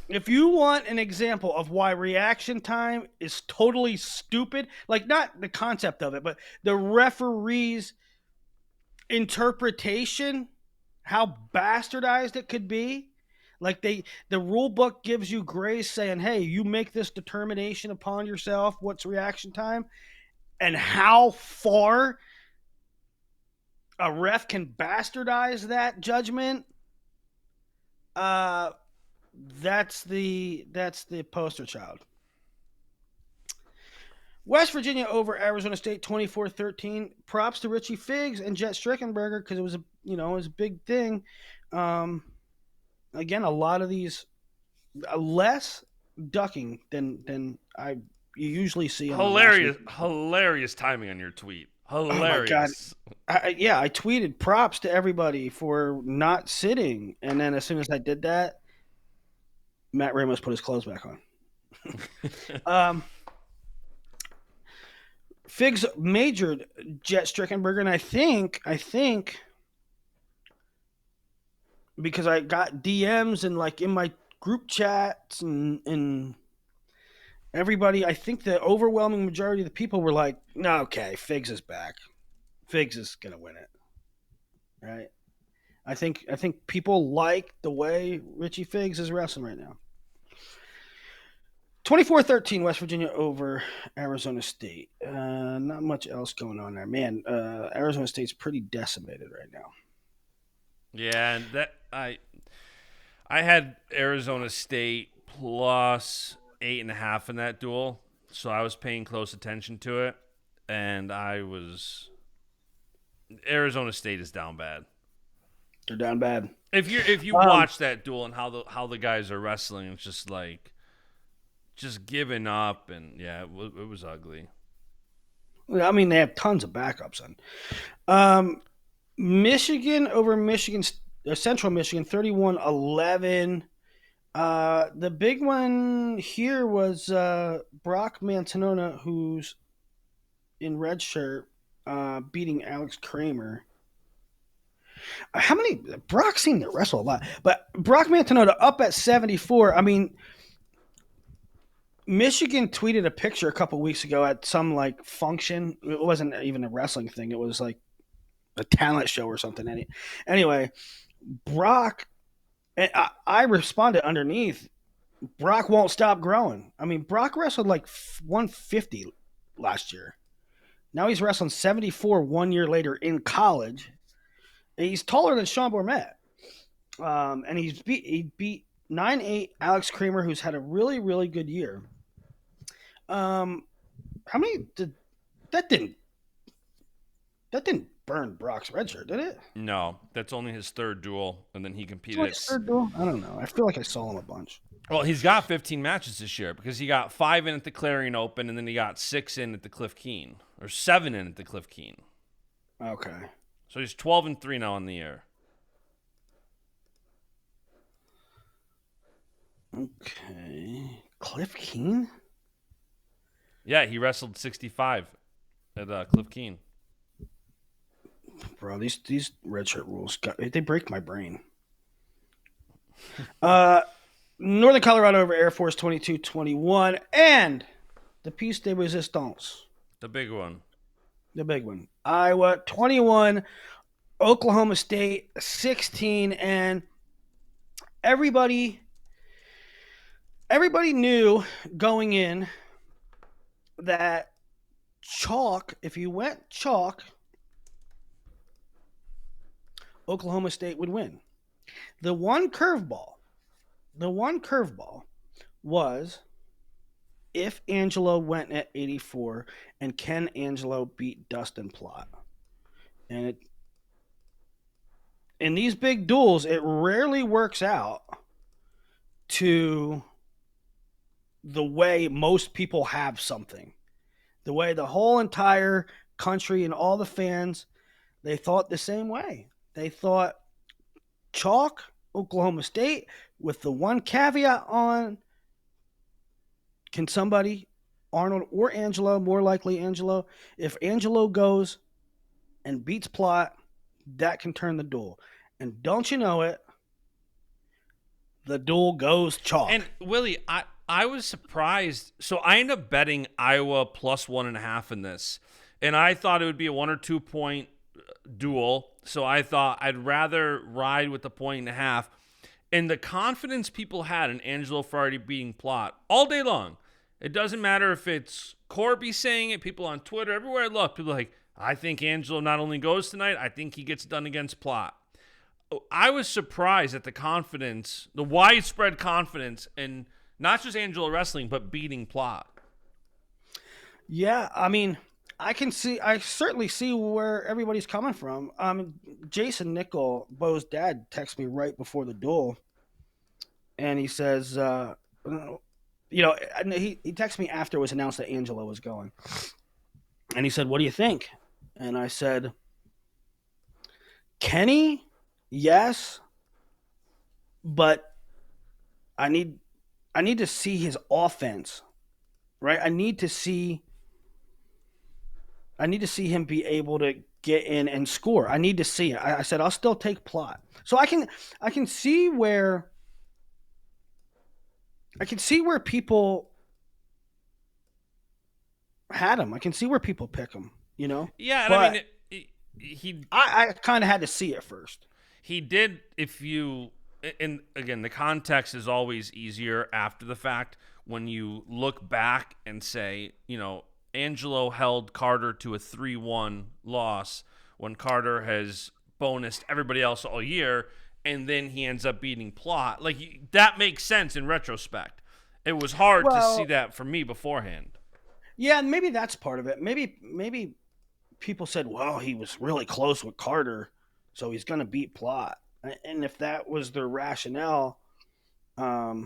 If you want an example of why reaction time is totally stupid, like not the concept of it, but the referee's interpretation, how bastardized it could be. Like the rule book gives you grace saying, hey, you make this determination upon yourself, what's reaction time, and how far a ref can bastardize that judgment. That's the poster child. West Virginia over Arizona State 24-13. Props to Richie Figs and Jet Strickenberger because it was a big thing. Again, a lot of these less ducking than you usually see. Hilarious timing on your tweet. Hilarious. Oh my God. I tweeted props to everybody for not sitting, and then as soon as I did that, Matt Ramos put his clothes back on. Figs majored Jet Strickenberger, and I think because I got DMs and like in my group chats and everybody, I think the overwhelming majority of the people were like, "No, okay, Figs is back. Figs is gonna win it." Right? I think people like the way Richie Figs is wrestling right now. 24-13 West Virginia over Arizona State. Not much else going on there. Man, Arizona State's pretty decimated right now. Yeah, and that I had Arizona State plus 8.5 in that duel, so I was paying close attention to it, and Arizona State is down bad. They're down bad. If you watch that duel and how the guys are wrestling, it's just like giving up, and yeah, it was ugly. I mean, they have tons of backups Michigan over Central Michigan, 31-11. The big one here was Brock Mantanona, who's in red shirt, beating Alex Kramer. How many? Brock seemed to wrestle a lot, but Brock Mantanona up at 74. I mean, Michigan tweeted a picture a couple weeks ago at some like function. It wasn't even a wrestling thing. It was like a talent show or something. Anyway, Brock, and I responded underneath, Brock won't stop growing. I mean, Brock wrestled like 150 last year. Now he's wrestling 74 1 year later in college. And he's taller than Sean Bourmet. And he beat 9-8 Alex Kramer, who's had a really, really good year. How many did that didn't burn Brock's red shirt, did it? No, that's only his third duel, and then he competed. His third duel? I don't know. I feel like I saw him a bunch. Well, he's got 15 matches this year because he got 5 in at the Clarion Open, and then he got 6 in at the Cliff Keen, or 7 in at the Cliff Keen. Okay. So he's 12-3 now on the year. Okay. Cliff Keen? Yeah, he wrestled 65 at Cliff Keen. Bro, these redshirt rules, they break my brain. Northern Colorado over Air Force 22-21, and the piece de resistance. The big one. The big one. Iowa 21, Oklahoma State 16, and everybody knew going in that chalk, if you went chalk, Oklahoma State would win. The one curveball was if Angelo went at 84 and can Angelo beat Dustin Plott. And in these big duels, it rarely works out to the way most people have something. The way the whole entire country and all the fans, they thought the same way. They thought chalk, Oklahoma State, with the one caveat on, can somebody, Arnold or Angelo, more likely Angelo, if Angelo goes and beats Plott, that can turn the duel. And don't you know it, the duel goes chalk. And Willie, I was surprised. So I ended up betting Iowa plus 1.5 in this. And I thought it would be a 1 or 2 point duel. So I thought I'd rather ride with the 1.5. And the confidence people had in Angelo Ferrari beating Plott all day long. It doesn't matter if it's Corby saying it, people on Twitter, everywhere I look, people are like, I think Angelo not only goes tonight, I think he gets done against Plott. I was surprised at the confidence, the widespread confidence in not just Angelo wrestling, but beating Plott. Yeah, I mean, I certainly see where everybody's coming from. Jason Nickel, Bo's dad, texted me right before the duel, and he says, he texted me after it was announced that Angelo was going, and he said, "What do you think?" And I said, "Kenny, yes, but I need to see his offense, right? I need to see him be able to get in and score. I need to see it." I said, I'll still take Plott. So I can see where people had him. I can see where people pick him, you know? Yeah, but I mean, I kind of had to see it first. He did, and again, the context is always easier after the fact. when you look back and say, Angelo held Carter to a 3-1 loss when Carter has bonused everybody else all year, and then he ends up beating Plot. Like, that makes sense in retrospect. It was hard to see that for me beforehand. Yeah, and maybe that's part of it. Maybe people said, well, he was really close with Carter, so he's going to beat Plot. And if that was their rationale, I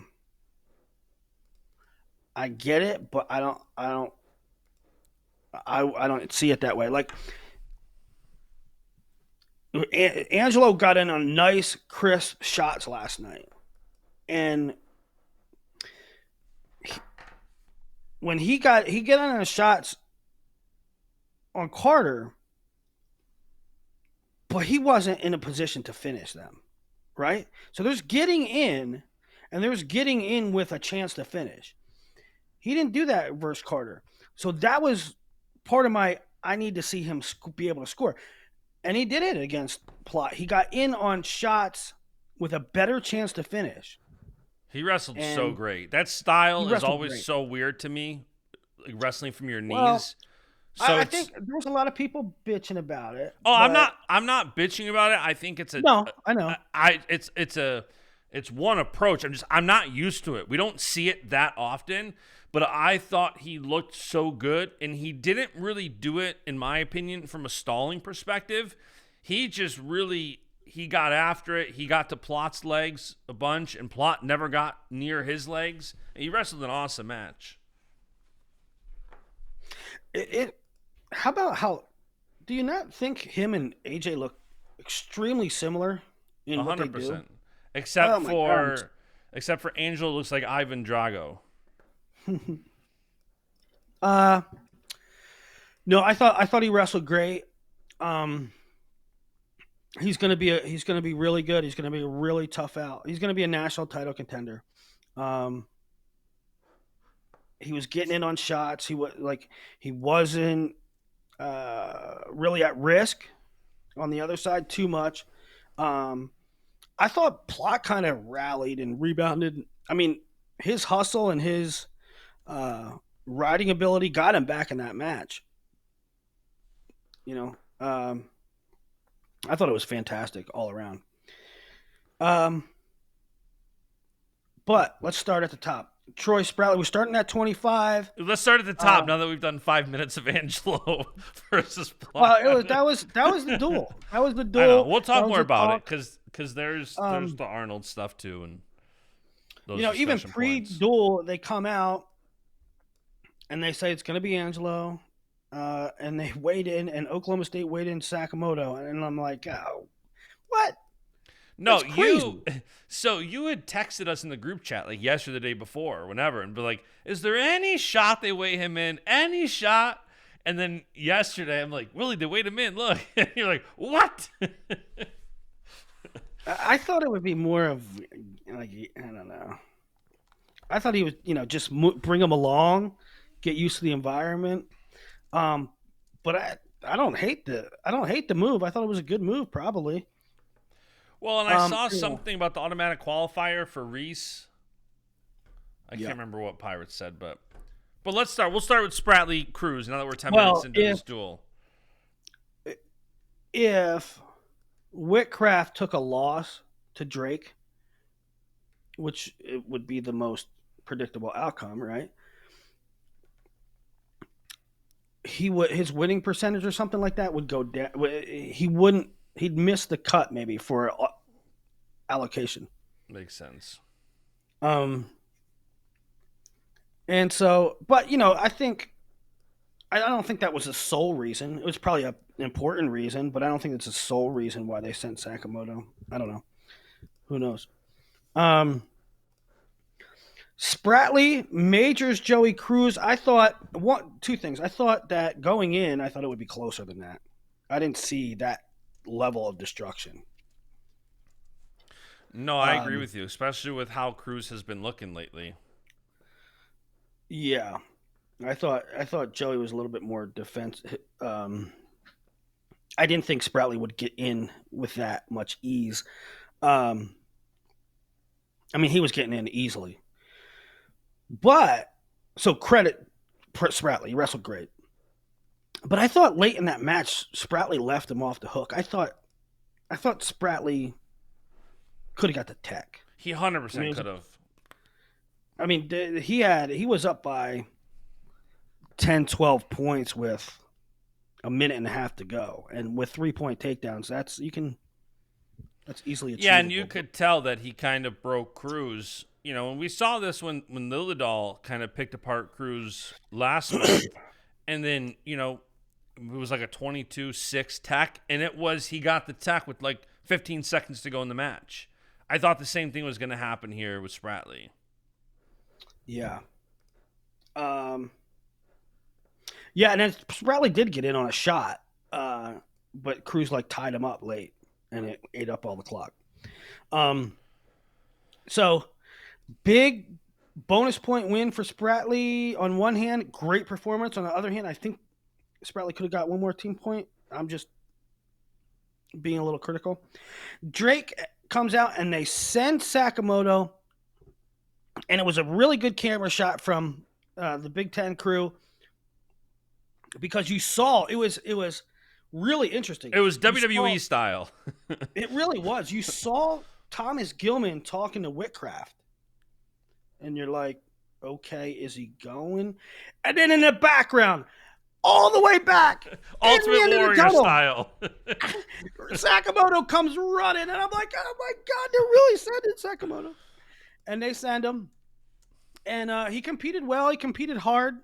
get it, but I don't see it that way. Like, Angelo got in on nice, crisp shots last night, and when he got on the shots on Carter, but he wasn't in a position to finish them, right? So there's getting in, and there's getting in with a chance to finish. He didn't do that versus Carter. So that was part of my, I need to see him be able to score. And he did it against Plot. He got in on shots with a better chance to finish. He wrestled so great. That style is always so weird to me, like wrestling from your knees. Well, so I think there's a lot of people bitching about it. Oh, I'm not bitching about it. I think it's I know. It's one approach. I'm not used to it. We don't see it that often, but I thought he looked so good, and he didn't really do it, in my opinion, from a stalling perspective. He just really, he got after it. He got to Plot's legs a bunch, and Plot never got near his legs. And he wrestled an awesome match. How do you not think him and AJ look extremely similar in 100%. What they do? Except for Angel looks like Ivan Drago. No, I thought he wrestled great. He's gonna be really good. He's gonna be a really tough out. He's gonna be a national title contender. He was getting in on shots. He wasn't really at risk on the other side too much. I thought Plot kind of rallied and rebounded. I mean, his hustle and his riding ability got him back in that match. I thought it was fantastic all around. But let's start at the top. Troy Spratley, we're starting at 25. Let's start at the top now that we've done 5 minutes of Angelo versus Plot. Well, that was the duel. That was the duel. I know. We'll talk more about it because there's the Arnold stuff too, and those even pre-duel they come out and they say it's going to be Angelo, and they weighed in, and Oklahoma State weighed in Sakamoto, and I'm like, oh, what? No, you had texted us in the group chat like yesterday, the day before, or whenever, and be like, is there any shot they weigh him in? Any shot? And then yesterday, I'm like, Willie, they weighed him in. Look. And you're like, what? I thought it would be more of, like, I don't know. I thought he would, just bring him along, get used to the environment. But I don't hate the move. I thought it was a good move, probably. Well, and I saw something about the automatic qualifier for Reese. I can't remember what Pirates said, but let's start. We'll start with Spratley Cruz now that we're 10 minutes into this duel. If Whitcraft took a loss to Drake, which it would be the most predictable outcome, right? His winning percentage or something like that would go down. He'd miss the cut maybe for allocation. Makes sense. And so, but I don't think that was the sole reason. It was probably an important reason, but I don't think it's the sole reason why they sent Sakamoto. I don't know. Who knows? Spratley, Majors, Joey Cruz. I thought two things. I thought that going in, I thought it would be closer than that. I didn't see that level of destruction. No, I agree with you, especially with how Cruz has been looking lately. Yeah, I thought Joey was a little bit more defensive. I didn't think Spratley would get in with that much ease. I mean, he was getting in easily. But so credit Spratley, he wrestled great. But I thought late in that match, Spratley left him off the hook. I thought Spratley could have got the tech. He I 100% mean, could have. he was up by 10, 12 points with a minute and a half to go, and with 3-point takedowns, that's easily achievable. Yeah, and you could tell that he kind of broke Cruz. And we saw this when Lillidahl kind of picked apart Cruz last month, and then it was like a 22-6 tech, and he got the tech with like 15 seconds to go in the match. I thought the same thing was going to happen here with Spratley. Yeah. Yeah, and then Spratley did get in on a shot, but Cruz like tied him up late, and it ate up all the clock. So big bonus point win for Spratley on one hand, great performance. On the other hand, I think Spratley could have got one more team point. I'm just being a little critical. Drake comes out and they send Sakamoto, and it was a really good camera shot from the Big Ten crew, because you saw it was really interesting. It was WWE style. It really was. You saw Thomas Gilman talking to Whitcraft, and you're like, okay, is he going? And then in the background, all the way back, Ultimate Warrior style, Sakamoto comes running, and I'm like, oh my God, they're really sending Sakamoto. And they send him, and he competed well. He competed hard.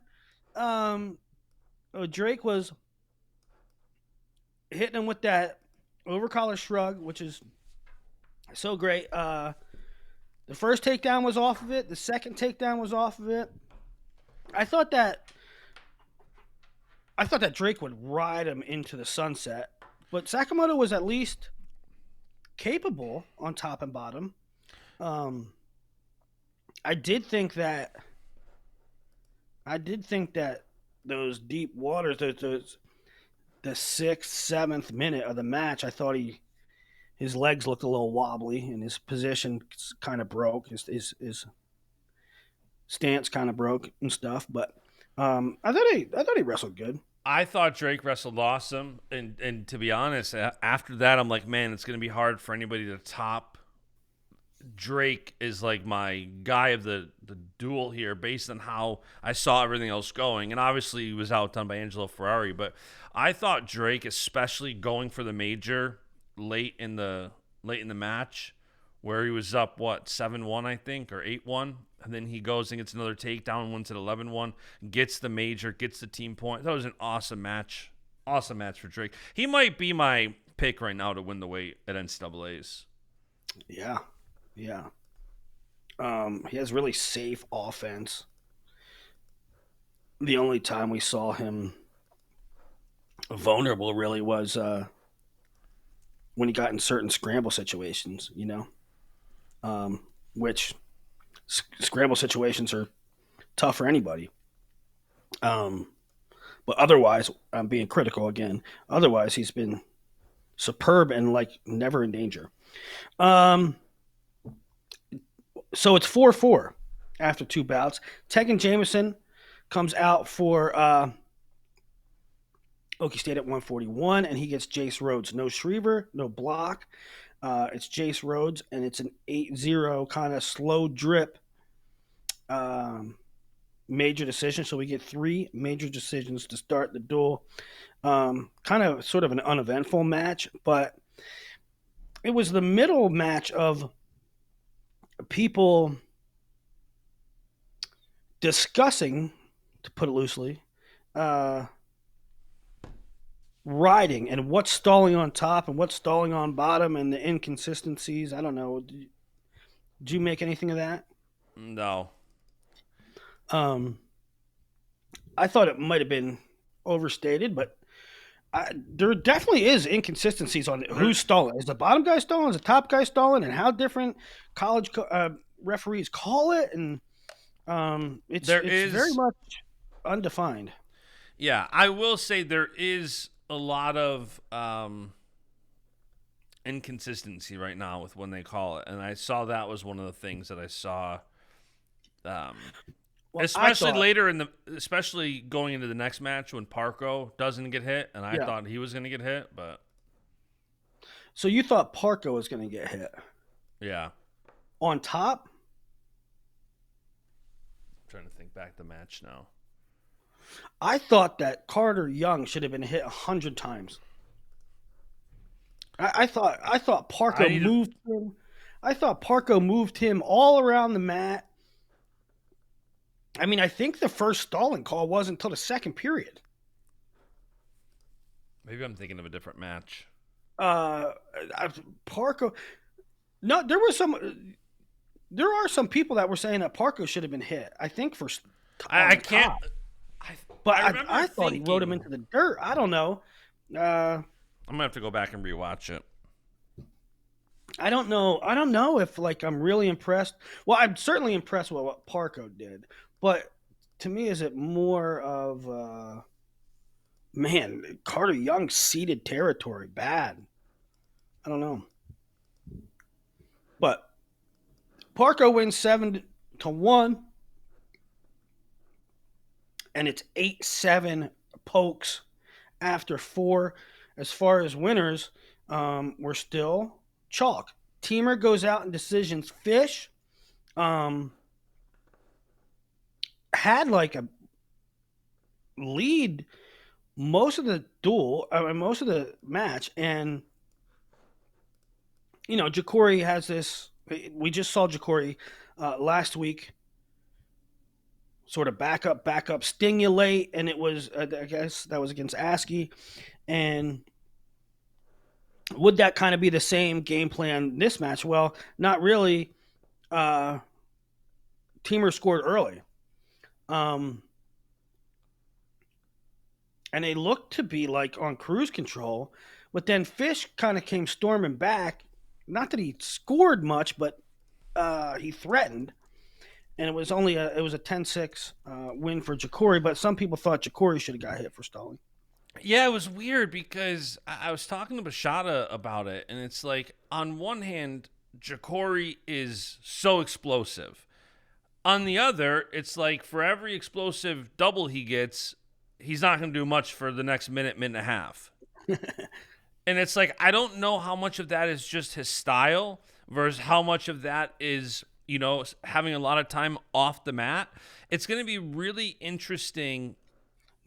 Drake was hitting him with that over collar shrug, which is so great. The first takedown was off of it. The second takedown was off of it. I thought that Drake would ride him into the sunset, but Sakamoto was at least capable on top and bottom. I did think that those deep waters, the 6th, 7th minute of the match, I thought his legs looked a little wobbly and his position kind of broke. His stance kind of broke and stuff. But I thought he wrestled good. I thought Drake wrestled awesome, and to be honest, after that, I'm like, man, it's going to be hard for anybody to top. Drake is like my guy of the duel here, based on how I saw everything else going, and obviously he was outdone by Angelo Ferrari. But I thought Drake, especially going for the major late in the match, where he was up 7-1, I think, or 8-1. And then he goes and gets another takedown, wins at 11-1, gets the major, gets the team point. That was an awesome match. Awesome match for Drake. He might be my pick right now to win the weight at NCAAs. Yeah. Yeah. He has really safe offense. The only time we saw him vulnerable really was when he got in certain scramble situations, which scramble situations are tough for anybody. But otherwise, I'm being critical again. Otherwise, he's been superb and like never in danger. So it's 4-4 after 2 bouts. Tegan Jameson comes out for Okie State at 141, and he gets Jace Rhodes. No Shriver, no block. It's Jace Rhodes, and it's an 8-0 kind of slow drip major decision. So we get 3 major decisions to start the duel. Kind of sort of an uneventful match, but it was the middle match of people discussing, to put it loosely, riding and what's stalling on top and what's stalling on bottom and the inconsistencies. I don't know. Did you make anything of that? No. I thought it might have been overstated, but there definitely is inconsistencies on who's stalling. Is the bottom guy stalling? Is the top guy stalling? And how different college referees call it? And it's very much undefined. Yeah, I will say there is a lot of inconsistency right now with when they call it, and I saw that was one of the things that I saw Well, I Especially thought, later especially going into the next match when Parco doesn't get hit, and I yeah. thought he was going to get hit, but So you thought Parco was going to get hit yeah. on top? I'm trying to think back the match now. I thought that Carter Young should have been hit 100 times. I thought I Parco need to, moved him. I thought Parco moved him all around the mat. I mean, I think the first stalling call wasn't until the second period. maybe I'm thinking of a different match. Parco. No, there are some people that were saying that Parco should have been hit. I think I can't. top. But I remember I thought he rode him thinking- into the dirt. I don't know. I'm gonna have to go back and rewatch it. I don't know. I don't know if like I'm really impressed. Well, I'm certainly impressed with what Parco did, but to me, is it more of man, Carter Young ceded territory bad. I don't know, but Parco wins 7-1, and it's 8-7 pokes after 4. As far as winners, we're still chalk. Teamer goes out in decisions. Fish had like a lead most of the most of the match, and Ja'Cory has this. We just saw Ja'Cory last week, sort of back up, stimulate, and it was I guess that was against Askey, and would that kind of be the same game plan this match? Well, not really. Teamer scored early. And they looked to be like on cruise control, but then Fish kind of came storming back. Not that he scored much, but he threatened, and it was a 10-6 win for Ja'Cory. But some people thought Ja'Cory should have got hit for stalling. Yeah, it was weird because I was talking to Bashada about it, and it's like on one hand, Ja'Cory is so explosive. On the other, it's like for every explosive double he gets, he's not going to do much for the next minute and a half. And it's like, I don't know how much of that is just his style versus how much of that is, having a lot of time off the mat. It's going to be really interesting.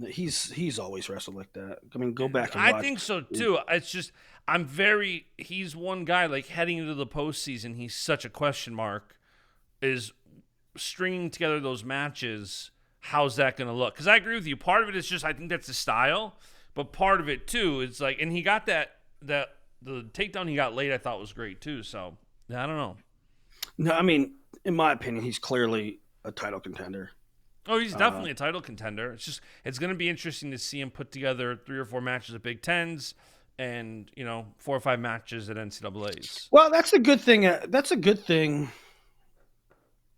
He's always wrestled like that. I mean, go back and watch. I think so too. It's just, he's one guy like heading into the postseason. He's such a question mark, is stringing together those matches. How's that going to look? Because I agree with you. Part of it is just, I think that's the style. But part of it too is like, and he got the takedown he got late, I thought was great too. So I don't know. No, I mean, in my opinion, he's clearly a title contender. Oh, he's definitely a title contender. It's going to be interesting to see him put together 3 or 4 matches at Big Tens and 4 or 5 matches at NCAAs. Well, that's a good thing. That's a good thing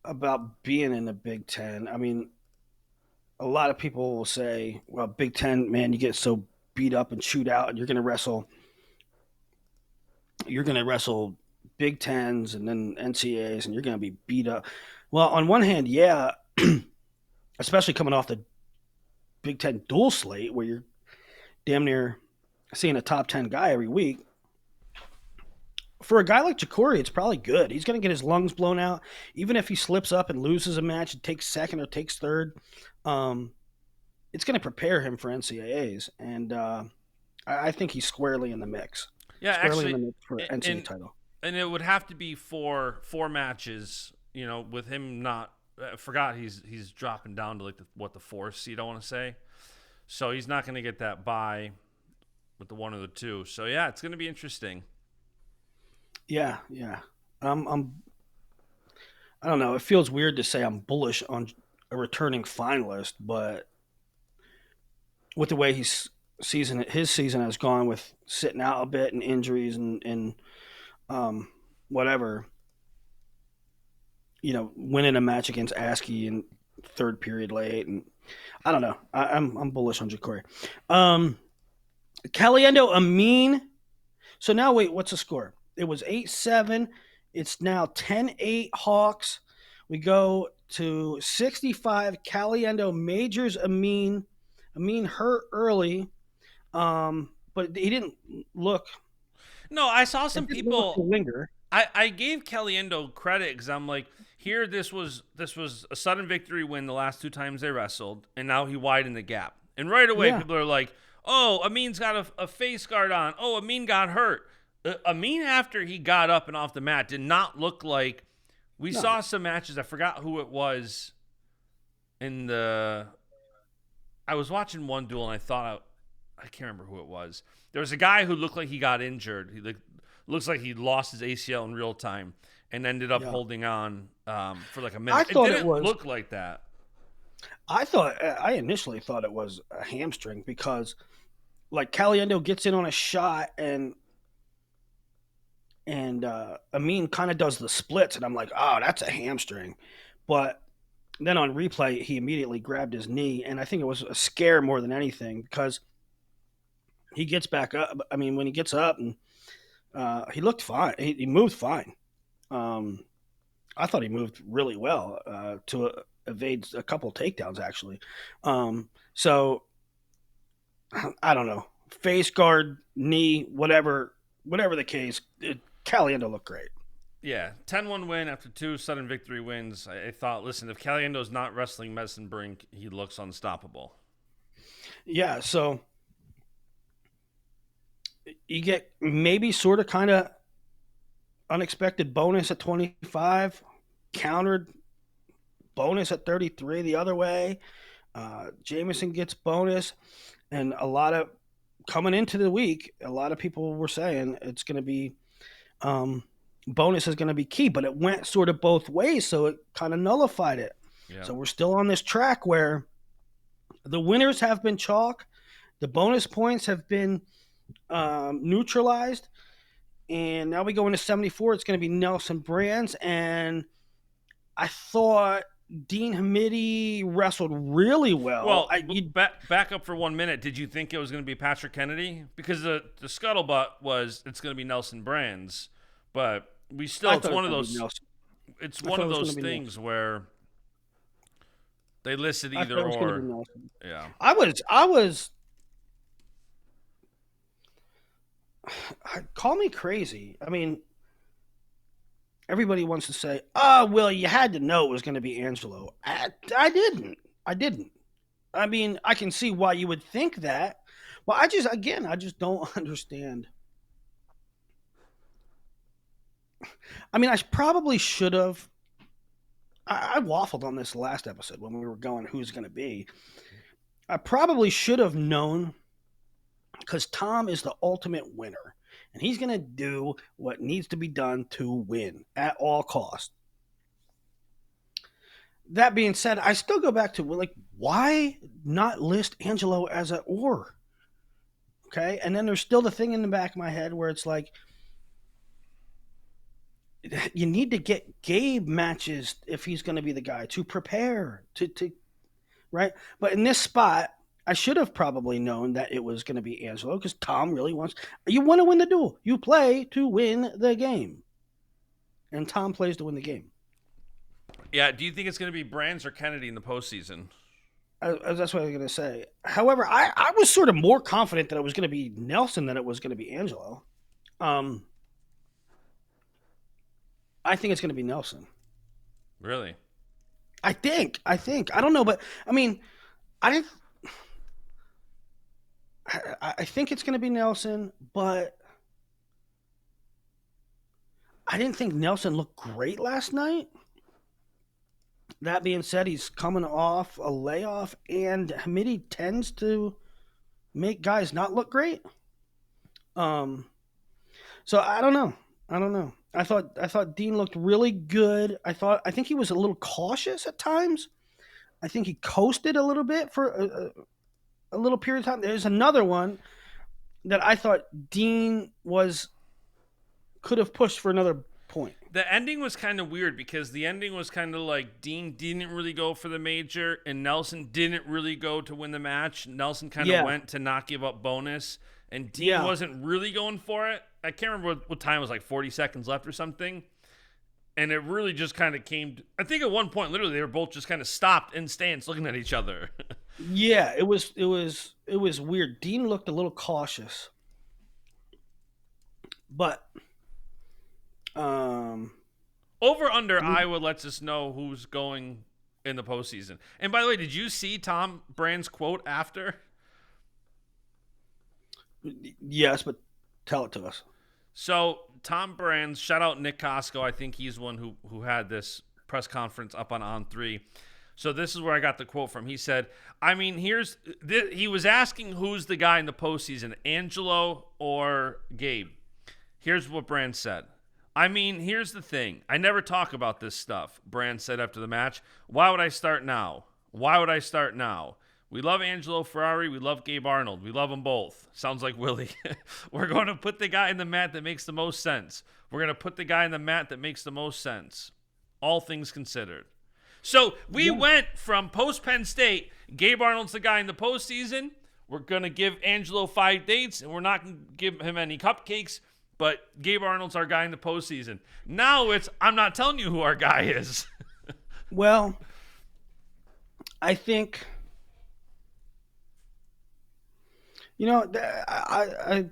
about being in the Big Ten. I mean, a lot of people will say, well, Big Ten, man, you get so beat up and chewed out, and you're going to wrestle Big Tens and then NCAAs, and you're going to be beat up. Well, on one hand, yeah, especially coming off the Big Ten dual slate where you're damn near seeing a top 10 guy every week. For a guy like Ja'Cory, it's probably good. He's going to get his lungs blown out. Even if he slips up and loses a match and takes second or takes third, it's going to prepare him for NCAAs. And I think he's squarely in the mix. Yeah, squarely actually, in the mix for NCAA title. And it would have to be 4 matches, with him not – I forgot he's dropping down to like the 4th seed, I want to say. So he's not going to get that bye with the 1 or the 2. So, yeah, it's going to be interesting. Yeah. I don't know. It feels weird to say I'm bullish on a returning finalist, but with the way his season has gone with sitting out a bit and injuries and whatever, winning a match against Askey in 3rd period late, and I don't know. I'm bullish on Ja'Cory. Caliendo Amin. So now wait, what's the score? It was 8-7. It's now 10-8 Hawks. We go to 65. Caliendo majors Amin. Amin hurt early, but he didn't look. No, I saw It some didn't look to people. linger. I gave Caliendo credit because I'm like, here this was a sudden victory win the last two times they wrestled, and now he widened the gap. And right away, Yeah, people are like, oh, Amin's got a face guard on. Oh, Amin got hurt. Amin, after he got up and off the mat, did not look like. We no, saw some matches. I forgot who it was. In the, I was watching one duel and I thought I can't remember who it was. There was a guy who looked like he got injured. Looks like he lost his ACL in real time and ended up yeah. holding on for like a I minute. It thought it didn't was. look like that. I initially thought it was a hamstring because, like, Caliendo gets in on a shot and Amin kind of does the splits, and I'm like, oh, that's a hamstring. But then on replay, he immediately grabbed his knee, and I think it was a scare more than anything because he gets back up. I mean, when he gets up, and he looked fine. He moved fine. Um, I thought he moved really well to evade a couple takedowns, actually. So I don't know. Face guard, knee, whatever the case, Caliendo looked great. Yeah, 10-1 win after two sudden victory wins. I thought, listen, if Caliendo's not wrestling medicine brink, he looks unstoppable. Yeah, so you get maybe sort of kind of unexpected bonus at 25, countered bonus at 33 the other way. Jameson gets bonus, and a lot of coming into the week, a lot of people were saying it's going to be bonus is going to be key, but it went sort of both ways, so it kind of nullified it. Yeah. So we're still on this track where the winners have been chalk, the bonus points have been neutralized, and now we go into 74. It's going to be Nelson Brands, and I thought Dean Hamidi wrestled really well. Well, back up for 1 minute. Did you think it was going to be Patrick Kennedy? Because the scuttlebutt was it's going to be Nelson Brands, but we still it's one of those. It's one of those things where they listed either or. Yeah, I was. Call me crazy. I mean, everybody wants to say, "Oh, well, you had to know it was going to be Angelo." I didn't. I mean, I can see why you would think that. Well, I just don't understand. I mean, I probably should have. I waffled on this last episode when we were going who's going to be. I probably should have known because Tom is the ultimate winner, and he's going to do what needs to be done to win at all costs. That being said, I still go back to, like, why not list Angelo as an or? Okay, and then there's still the thing in the back of my head where it's like, you need to get Gabe matches if he's going to be the guy to prepare to right. But in this spot, I should have probably known that it was going to be Angelo because Tom really wants. You want to win the duel. You play to win the game, and Tom plays to win the game. Yeah. Do you think it's going to be Brands or Kennedy in the postseason? That's what I was going to say. However, I was sort of more confident that it was going to be Nelson than it was going to be Angelo. I think it's going to be Nelson. Really? I think. I don't know, but I mean, I think it's going to be Nelson, but I didn't think Nelson looked great last night. That being said, he's coming off a layoff, and Hamidi tends to make guys not look great. So I don't know. I thought Dean looked really good. I think he was a little cautious at times. I think he coasted a little bit for a little period of time. There's another one that I thought Dean could have pushed for another point. The ending was kind of weird because the ending was kind of like Dean didn't really go for the major and Nelson didn't really go to win the match. Nelson kind of went to not give up bonus, and Dean wasn't really going for it. I can't remember what time it was, like 40 seconds left or something. And it really just kind of I think at one point, literally, they were both just kind of stopped in stance looking at each other. Yeah, it was weird. Dean looked a little cautious, but Over under Iowa lets us know who's going in the postseason. And by the way, did you see Tom Brand's quote after? yes, but tell it to us. So Tom Brand, shout out Nick Costco. I think he's one who had this press conference up on 3. So this is where I got the quote from. He said, I mean, he was asking who's the guy in the postseason, Angelo or Gabe. Here's what Brand said. I mean, here's the thing. I never talk about this stuff, Brand said after the match. Why would I start now? Why would I start now? We love Angelo Ferrari. We love Gabe Arnold. We love them both. Sounds like Willie. We're going to put the guy in the mat that makes the most sense. We're going to put the guy in the mat that makes the most sense. All things considered. So we went from post-Penn State, Gabe Arnold's the guy in the postseason. We're going to give Angelo 5 dates, and we're not going to give him any cupcakes, but Gabe Arnold's our guy in the postseason. Now it's, I'm not telling you who our guy is. Well, I think, I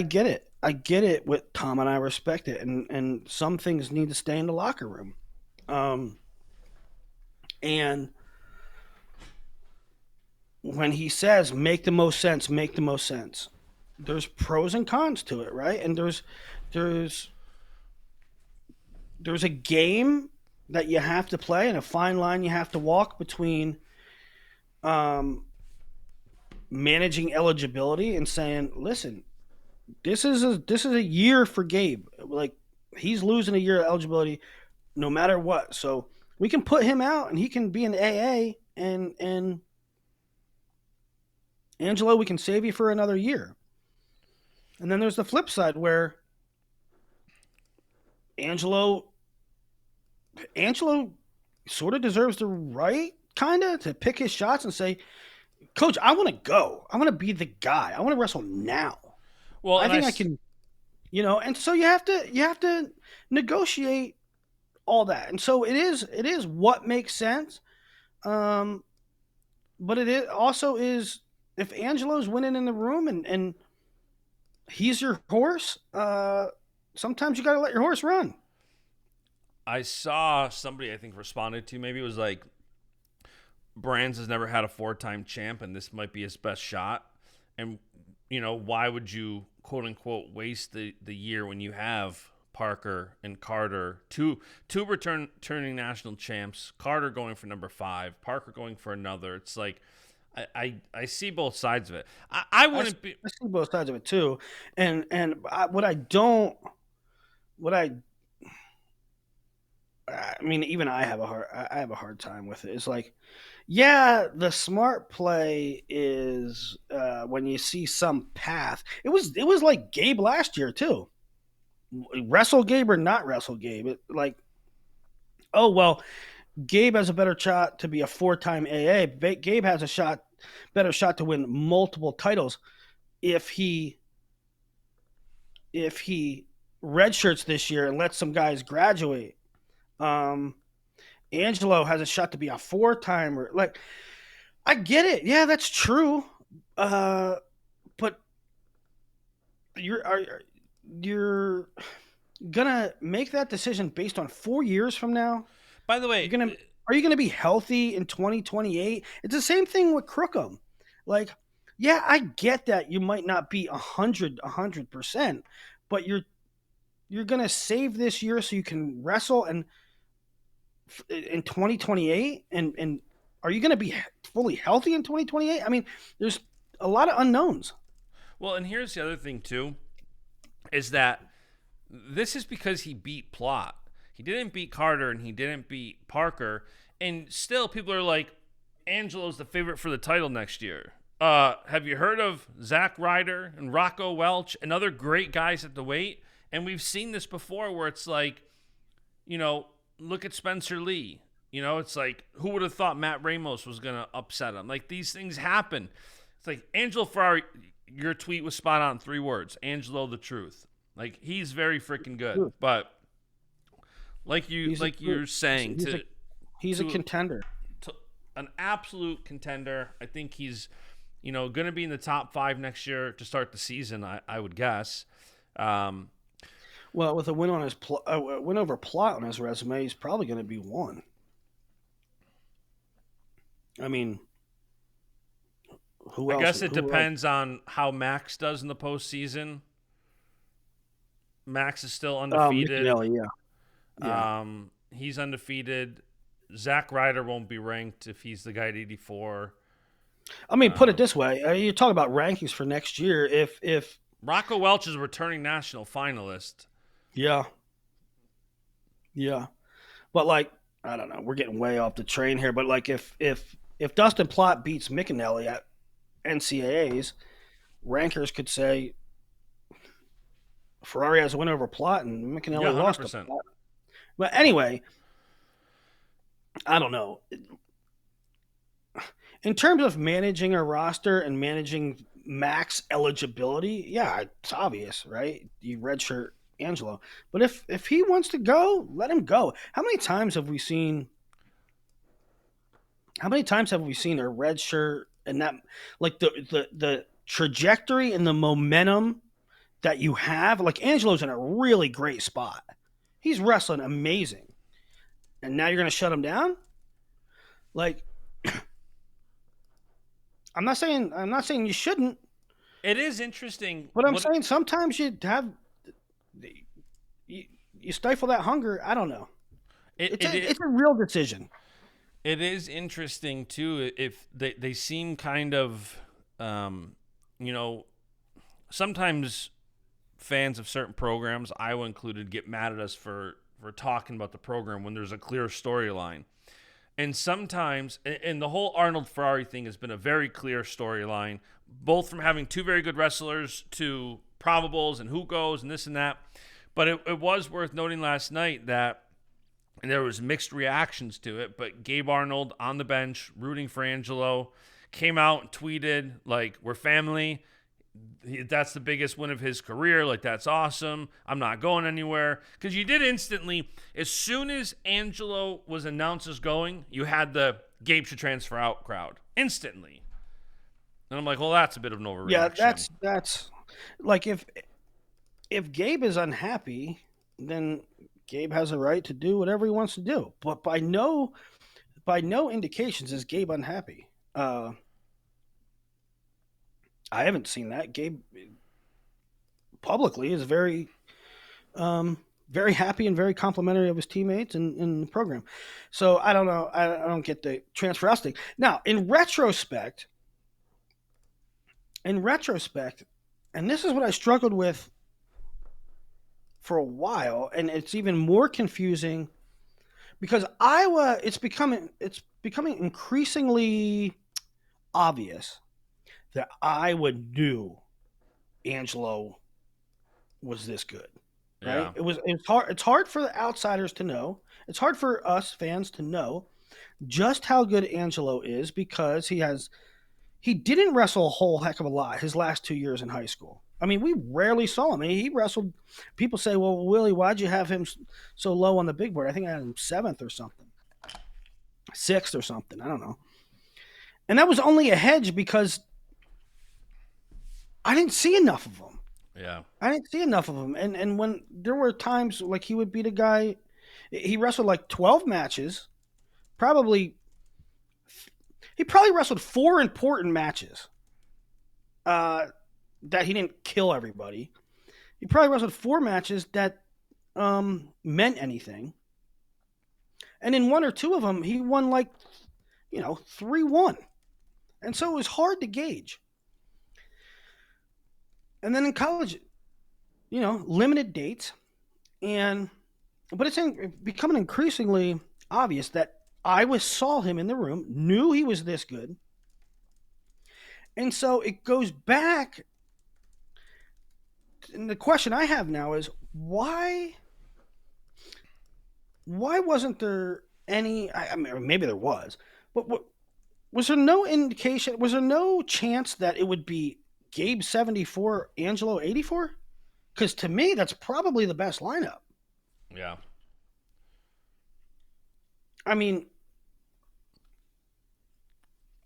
get it. I get it with Tom, and I respect it. And some things need to stay in the locker room. And when he says make the most sense, there's pros and cons to it, right? And there's a game that you have to play and a fine line you have to walk between managing eligibility and saying, listen, this is a year for Gabe. Like, he's losing a year of eligibility no matter what. So we can put him out and he can be an AA, and Angelo, we can save you for another year. And then there's the flip side where Angelo sort of deserves the right kind of to pick his shots and say, Coach, I want to go. I want to be the guy. I want to wrestle now. Well, I think I can, and so you have to negotiate all that. And so it is what makes sense. But it also is, if Angelo's winning in the room and he's your horse, sometimes you got to let your horse run. I saw somebody, I think, responded to, maybe it was like, Brands has never had a 4-time champ, and this might be his best shot. And, why would you, quote unquote, waste the year when you have Parker and Carter, two returning national champs, Carter going for number 5, Parker going for another. It's like, I see both sides of it. I see both sides of it too. And even I have a hard time with it. It's like, yeah, the smart play is when you see some path. It was like Gabe last year too. Wrestle Gabe or not wrestle Gabe. Gabe has a better shot to be a 4-time AA. Gabe has a better shot to win multiple titles if he redshirts this year and lets some guys graduate. Angelo has a shot to be a 4-timer. Like, I get it. Yeah, that's true. But you're gonna make that decision based on 4 years from now. By the way, are you gonna be healthy in 2028? It's the same thing with Crookham. Like, yeah, I get that you might not be 100%, but you're gonna save this year so you can wrestle and in 2028, and are you going to be fully healthy in 2028? I mean, there's a lot of unknowns. Well, and here's the other thing too, is that this is because he beat Plot. He didn't beat Carter and he didn't beat Parker, and still people are like, Angelo's the favorite for the title next year. Have you heard of Zach Ryder and Rocco Welch and other great guys at the weight? And we've seen this before where it's like, look at Spencer Lee. It's like, who would have thought Matt Ramos was going to upset him? Like, these things happen. It's like, Angelo Ferrari, your tweet was spot on, 3 words. Angelo, the truth. Like, he's very freaking good. But you're saying, he's a to contender. to an absolute contender. I think he's, going to be in the top 5 next year to start the season. I would guess. Well, with a win on his win over Plot on his resume, he's probably going to be 1. I mean, who else? I guess it depends on how Max does in the postseason. Max is still undefeated. Yeah. He's undefeated. Zach Ryder won't be ranked if he's the guy at 84. I mean, put it this way: you talk about rankings for next year. If Rocco Welch is a returning national finalist. Yeah. But like, I don't know, we're getting way off the train here. But like, if Dustin Plott beats Mickinelli at NCAAs, rankers could say Ferrari has a win over Plott and Mickinelli lost to Plott. But anyway, I don't know. In terms of managing a roster and managing max eligibility, yeah, it's obvious, right? You redshirt Angelo. But if he wants to go, let him go. How many times have we seen a redshirt and that, like, the trajectory and the momentum that you have? Like, Angelo's in a really great spot. He's wrestling amazing. And now you're going to shut him down? Like, I'm not saying you shouldn't. It is interesting. But I'm saying sometimes you stifle that hunger. I don't know. It's a real decision. It is interesting too. If they seem kind of, sometimes fans of certain programs, Iowa included, get mad at us for talking about the program when there's a clear storyline. And sometimes, and the whole Arnold Ferrari thing has been a very clear storyline, both from having 2 very good wrestlers to probables and who goes and this and that. But it was worth noting last night that there was mixed reactions to it, but Gabe Arnold on the bench rooting for Angelo came out and tweeted, like, we're family. That's the biggest win of his career. Like, that's awesome. I'm not going anywhere. Because you did instantly, as soon as Angelo was announced as going, you had the Gabe should transfer out crowd instantly. And I'm like, well, that's a bit of an overreaction. Yeah, that's like, if Gabe is unhappy, then Gabe has a right to do whatever he wants to do. But by no indications is Gabe unhappy. I haven't seen that. Gabe publicly is very, very happy and very complimentary of his teammates and the program. So I don't know. I don't get the transfer out thing. Now, in retrospect, and this is what I struggled with for a while, and it's even more confusing because Iowa, it's becoming increasingly obvious that Iowa knew Angelo was this good, right? Yeah. It's hard for the outsiders to know. It's hard for us fans to know just how good Angelo is because he didn't wrestle a whole heck of a lot his last 2 years in high school. I mean, we rarely saw him. I mean, he wrestled. People say, well, Willie, why'd you have him so low on the big board? I think I had him 7th or something. 6th or something. I don't know. And that was only a hedge because I didn't see enough of him. Yeah. I didn't see enough of him. And when there were times like he would beat a guy, he wrestled like 12 matches. He probably wrestled 4 important matches. That he didn't kill everybody. He probably wrestled 4 matches that meant anything. And in 1 or 2 of them, he won 3-1. And so it was hard to gauge. And then in college, limited dates. But it's becoming increasingly obvious that Iowa saw him in the room, knew he was this good. And so it goes back. And the question I have now is why wasn't there any? I mean, maybe there was, but was there no indication? Was there no chance that it would be Gabe 74, Angelo 84? Because to me, that's probably the best lineup. Yeah. I mean,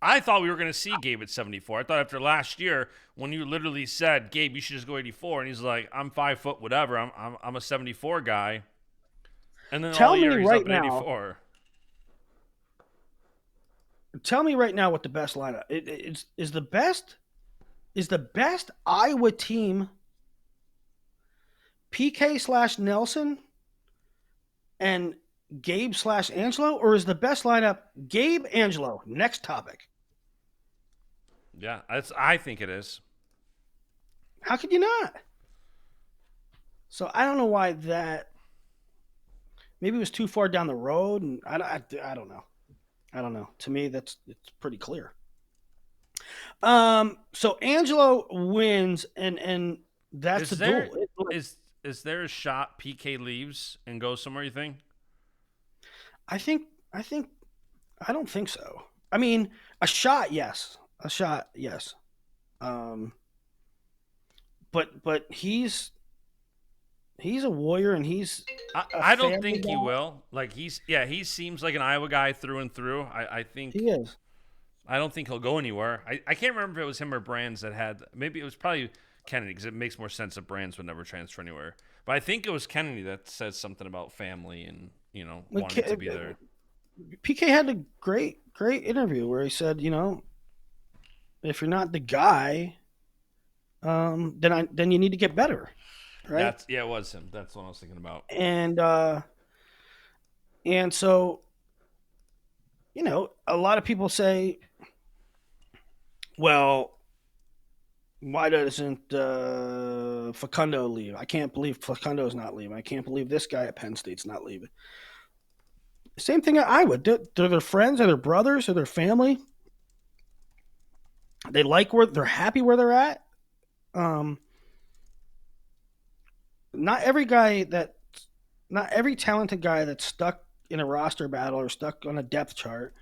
I thought we were going to see Gabe at 74. I thought after last year, when you literally said, Gabe, you should just go 84, and he's like, I'm 5 foot, whatever. I'm a 74 guy. And then all tell me year he's up right at now. 84. Tell me right now what the best lineup is. The best Iowa team PK/Nelson and Gabe/Angelo, or is the best lineup Gabe Angelo? Next topic. Yeah, I think it is. How could you not? So I don't know why that. Maybe it was too far down the road, and I don't know. I don't know. To me, it's pretty clear. So Angelo wins, and that's the duel. Is there a shot PK leaves and goes somewhere? You think? I think. I don't think so. I mean, a shot, yes. A shot, yes. But he's a warrior, and he's. I don't think he will. Like he seems like an Iowa guy through and through. I think He is. I don't think he'll go anywhere. I can't remember if it was him or Brands that had. Maybe it was probably Kennedy, because it makes more sense that Brands would never transfer anywhere. But I think it was Kennedy that says something about family and wanting to be there. PK had a great interview where he said, if you're not the guy, then you need to get better, right? It was him. That's what I was thinking about. And so, a lot of people say, well, why doesn't Facundo leave? I can't believe Facundo's not leaving. I can't believe this guy at Penn State's not leaving. Same thing at Iowa. They're their friends, or their brothers, or their family. They like they're happy where they're at. Not every talented guy that's stuck in a roster battle or stuck on a depth chart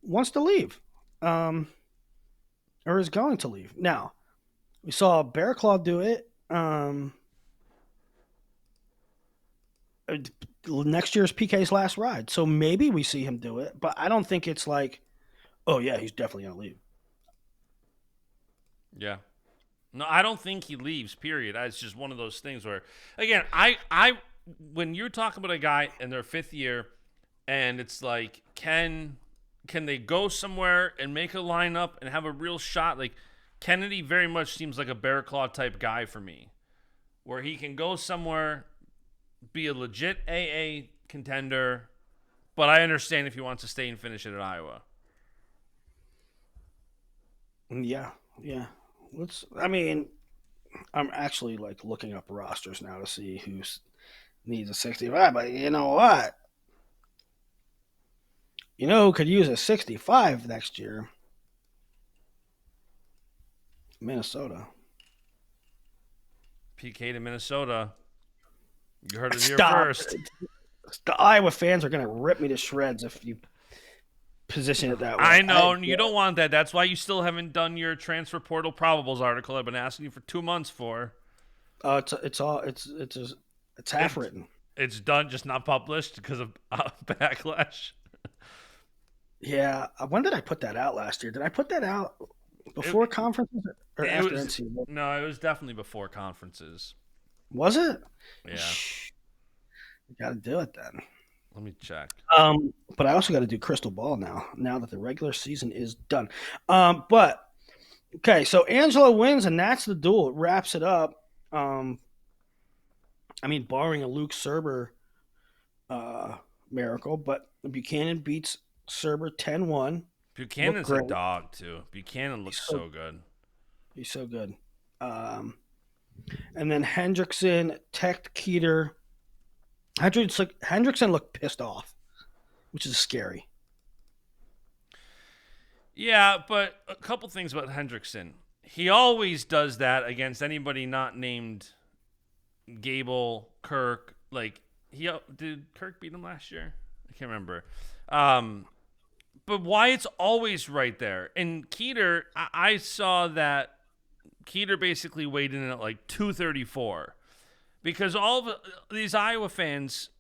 wants to leave, or is going to leave. Now, we saw Bear Claw do it. Next year's PK's last ride, so maybe we see him do it. But I don't think it's like, oh yeah, he's definitely gonna leave. Yeah. No, I don't think he leaves, period. It's just one of those things where, again, I when you're talking about a guy in their fifth year, and it's like, can they go somewhere and make a lineup and have a real shot? Like, Kennedy very much seems like a Bear Claw type guy for me, where he can go somewhere, be a legit AA contender, but I understand if he wants to stay and finish it at Iowa. Yeah. I'm actually like looking up rosters now to see who needs a 65. But you know what? Who could use a 65 next year? Minnesota. PK to Minnesota. You heard it here first. The Iowa fans are going to rip me to shreds if you position it that way. I know, and you don't want that. That's why you still haven't done your transfer portal probables article I've been asking you for 2 months for. It's half written. It's done, just not published because of backlash. Yeah. When did I put that out last year? Did I put that out before conferences or after NCAA? No, it was definitely before conferences. Was it? Yeah. You got to do it then. Let me check. But I also got to do crystal ball now that the regular season is done. But okay, so Angelo wins, and that's the duel. It wraps it up. Barring a Luke Serber miracle, but Buchanan beats Serber 10-1. Buchanan's a dog too. Buchanan looks so good. He's so good. And then Hendrickson teched Keeter. Hendrickson looked pissed off, which is scary. Yeah, but a couple things about Hendrickson. He always does that against anybody not named Gable, Kirk. Like, did Kirk beat him last year? I can't remember. But Wyatt's always right there. And Keeter, I saw that Keeter basically weighed in at like 234. Because all of these Iowa fans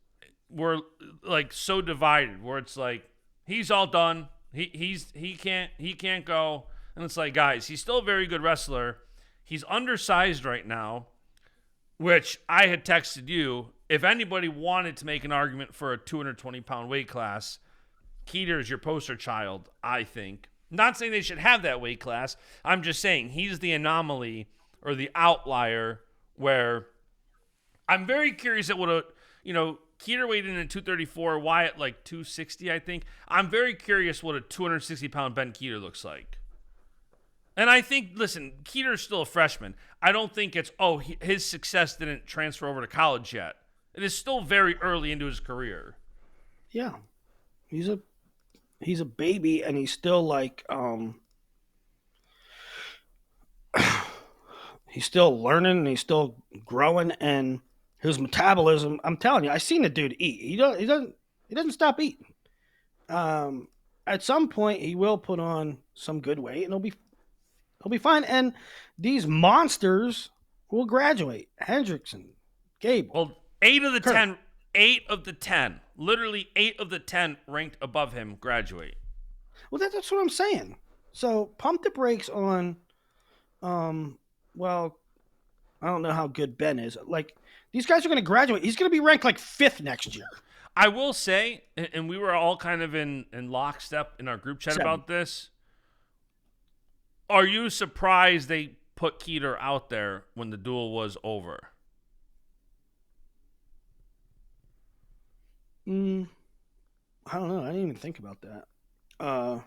we're like so divided where it's like he's all done. He can't go. And it's like, guys, he's still a very good wrestler. He's undersized right now, which I had texted you. If anybody wanted to make an argument for a 220-pound weight class, Keeter is your poster child, I think. Not saying they should have that weight class. I'm just saying he's the anomaly or the outlier where I'm very curious at what a, Keeter weighed in at 234, Wyatt like 260, I think. I'm very curious what a 260-pound Ben Keeter looks like. And I think, listen, Keeter's still a freshman. I don't think it's, his success didn't transfer over to college yet. It is still very early into his career. Yeah. He's a baby, and he's still like, he's still learning, and he's still growing, and his metabolism, I'm telling you, I seen the dude eat. He doesn't stop eating. At some point, he will put on some good weight, and he'll be fine. And these monsters will graduate. Hendrickson, Gable. Well, 8 of the 10, literally 8 of the 10 ranked above him graduate. Well, that's what I'm saying. So pump the brakes on, well, I don't know how good Ben is. Like, these guys are going to graduate. He's going to be ranked like 5th next year. I will say, and we were all kind of in lockstep in our group chat about this. Are you surprised they put Keeter out there when the duel was over? I don't know. I didn't even think about that.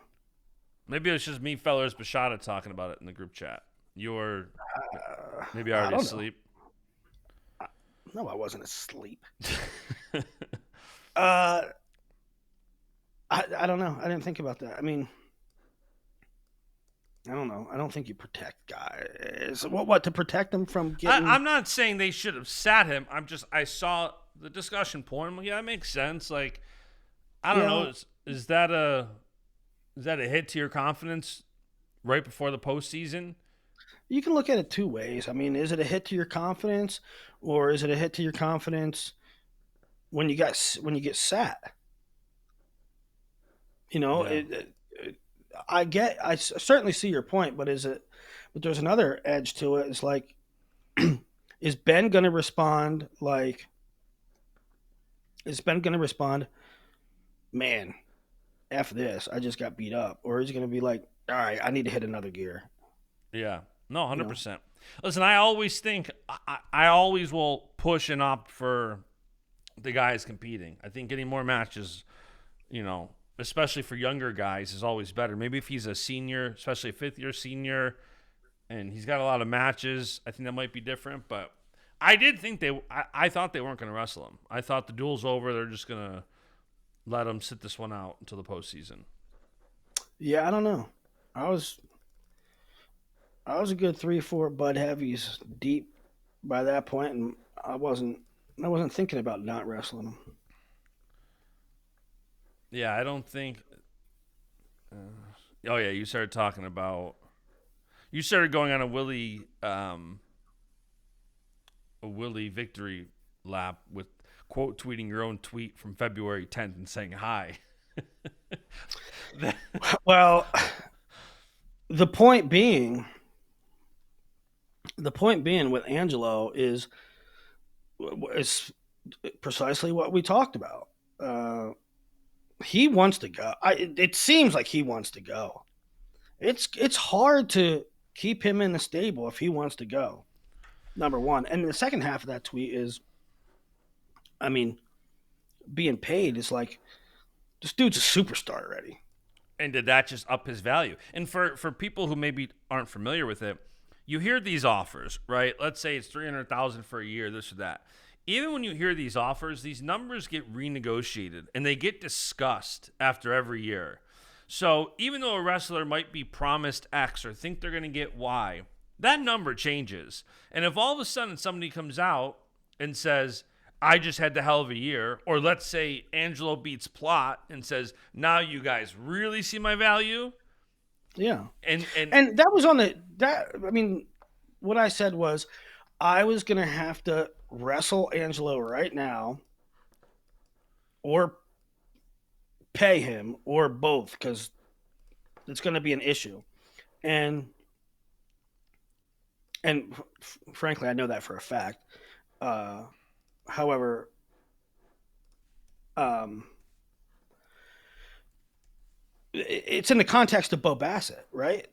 Maybe it's just me, Fellers, Bashada talking about it in the group chat. You were maybe already asleep. No, I wasn't asleep. I don't know. I didn't think about that. I mean, I don't know. I don't think you protect guys. What to protect them from getting? I'm not saying they should have sat him. I saw the discussion point. I'm like, yeah, that makes sense. Like, I don't know. Is that a hit to your confidence right before the postseason? You can look at it two ways. I mean, is it a hit to your confidence, or is it a hit to your confidence when you get sat? Yeah. I certainly see your point, but there's another edge to it. It's like, is Ben going to respond man, F this, I just got beat up? Or is he going to be like, all right, I need to hit another gear? Yeah. No, 100%. Listen, I always think I always will push and opt for the guys competing. I think getting more matches, especially for younger guys, is always better. Maybe if he's a senior, especially a 5th-year senior, and he's got a lot of matches, I think that might be different. But I did think I thought they weren't going to wrestle him. I thought the duel's over. They're just going to let him sit this one out until the postseason. Yeah, I don't know. I was a good 3-4 Bud Heavies deep by that point, and I wasn't thinking about not wrestling him. Yeah, I don't think. You started talking about. You started going on a Willie victory lap with quote tweeting your own tweet from February 10th and saying hi. Well, the point being with Angelo is precisely what we talked about. He wants to go. It seems like he wants to go. It's hard to keep him in the stable if he wants to go. Number one. And the second half of that tweet is, I mean, being paid is like, this dude's a superstar already. And did that just up his value? And for people who maybe aren't familiar with it, you hear these offers, right? Let's say it's $300,000 for a year, this or that. Even when you hear these offers, these numbers get renegotiated and they get discussed after every year. So even though a wrestler might be promised X or think they're going to get Y, that number changes. And if all of a sudden somebody comes out and says, I just had the hell of a year, or let's say Angelo beats Plot and says, now you guys really see my value. Yeah. And that was what I said was, I was going to have to wrestle Angelo right now or pay him or both, because it's going to be an issue. And frankly, I know that for a fact. However, um, it's in the context of Bo Bassett, right?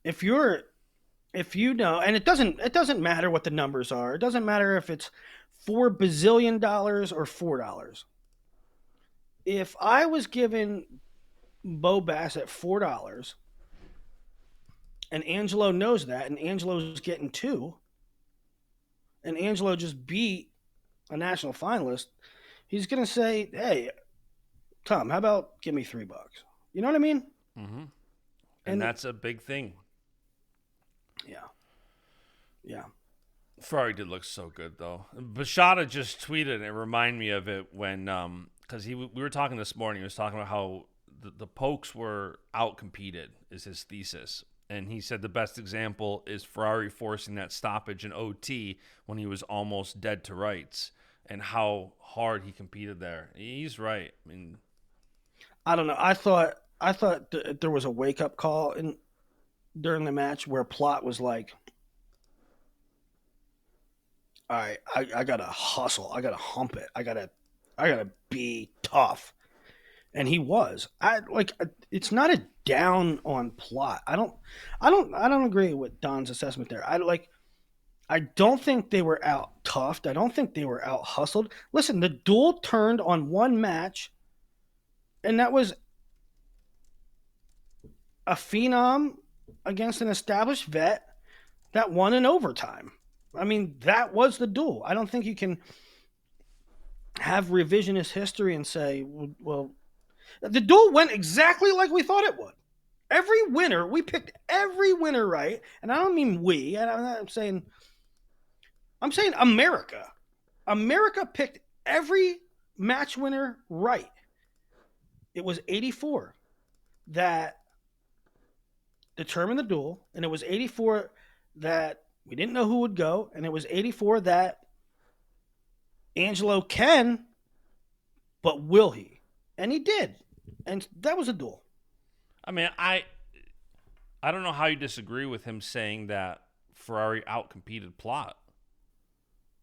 If you know, and it doesn't matter what the numbers are. It doesn't matter if it's $4 bazillion or $4. If I was giving Bo Bassett $4, and Angelo knows that, and Angelo's getting two, and Angelo just beat a national finalist, he's gonna say, "Hey, Tom, how about give me $3?" You know what I mean? Mm-hmm. And that's a big thing. Yeah. Ferrari did look so good, though. Bashada just tweeted, and it reminded me of it when, because we were talking this morning. He was talking about how the Pokes were out-competed, is his thesis. And he said the best example is Ferrari forcing that stoppage in OT when he was almost dead to rights, and how hard he competed there. He's right. I mean, I don't know. I thought there was a wake-up call during the match where Plot was like, all right, I gotta hustle. I gotta hump it. I gotta be tough. And he was. It's not a down on Plot. I don't agree with Don's assessment there. I don't think they were out toughed. I don't think they were out hustled. Listen, the duel turned on one match, and that was a phenom against an established vet that won in overtime. I mean, that was the duel. I don't think you can have revisionist history and say, well, the duel went exactly like we thought it would. We picked every winner right, and I don't mean we. I'm saying America. America picked every match winner right. It was 84 that determined the duel, and it was 84 that we didn't know who would go, and it was 84 that Angelo can, but will he? And he did. And that was a duel. I mean, I don't know how you disagree with him saying that Ferrari outcompeted Plot.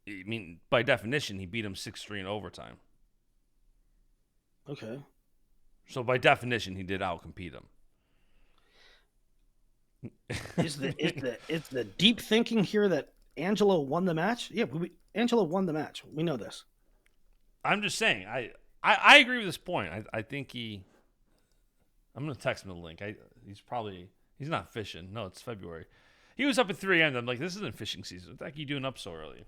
I mean, by definition, he beat him 6-3 in overtime. Okay. So by definition, he did outcompete him. Is the deep thinking here that Angelo won the match? Yeah, Angelo won the match. We know this. I'm just saying. I agree with this point. I think I'm gonna text him the link. He's not fishing. No, it's February. He was up at 3 a.m. I'm like, this isn't fishing season. What the heck are you doing up so early?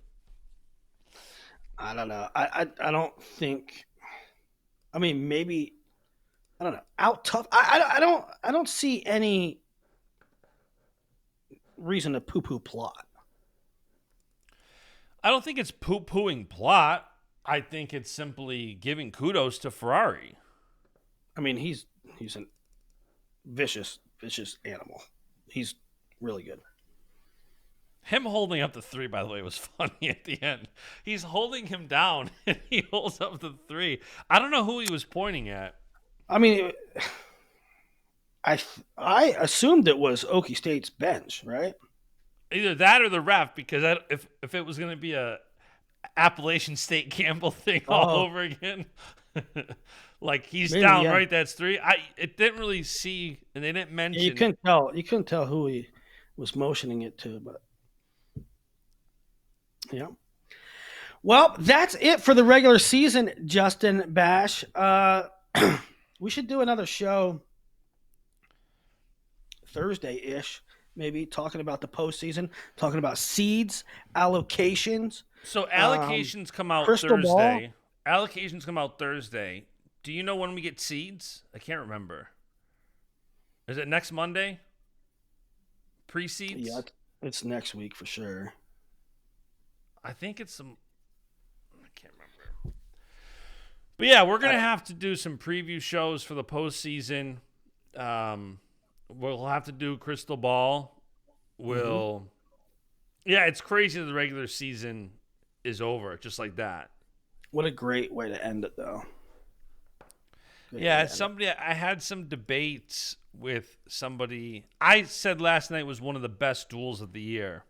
I don't know. I don't think. I mean, maybe. I don't know. Out tough. I don't see any reason to poo-poo Plot. I don't think it's poo-pooing Plot. I think it's simply giving kudos to Ferrari. I mean, he's a vicious animal. He's really good. Him holding up the 3, by the way, was funny at the end. He's holding him down, and he holds up the 3. I don't know who he was pointing at. I mean, I assumed it was Okie State's bench, right? Either that or the ref, because if it was going to be a Appalachian State Campbell thing all over again, like he's maybe, down, yeah. Right? That's 3. It didn't really see, and they didn't mention. You couldn't tell who he was motioning it to, but yeah. Well, that's it for the regular season, Justin Bash. We should do another show Thursday-ish, maybe, talking about the postseason, talking about seeds, allocations. So allocations come out Thursday. Allocations come out Thursday. Do you know when we get seeds? I can't remember. Is it next Monday? Pre-seeds? Yeah, it's next week for sure. I think it's some... I can't remember. But yeah, we're going to have to do some preview shows for the postseason. We'll have to do Crystal Ball. Yeah, it's crazy that the regular season is over, just like that. What a great way to end it, though. Yeah, I had some debates with somebody. I said last night was one of the best duels of the year.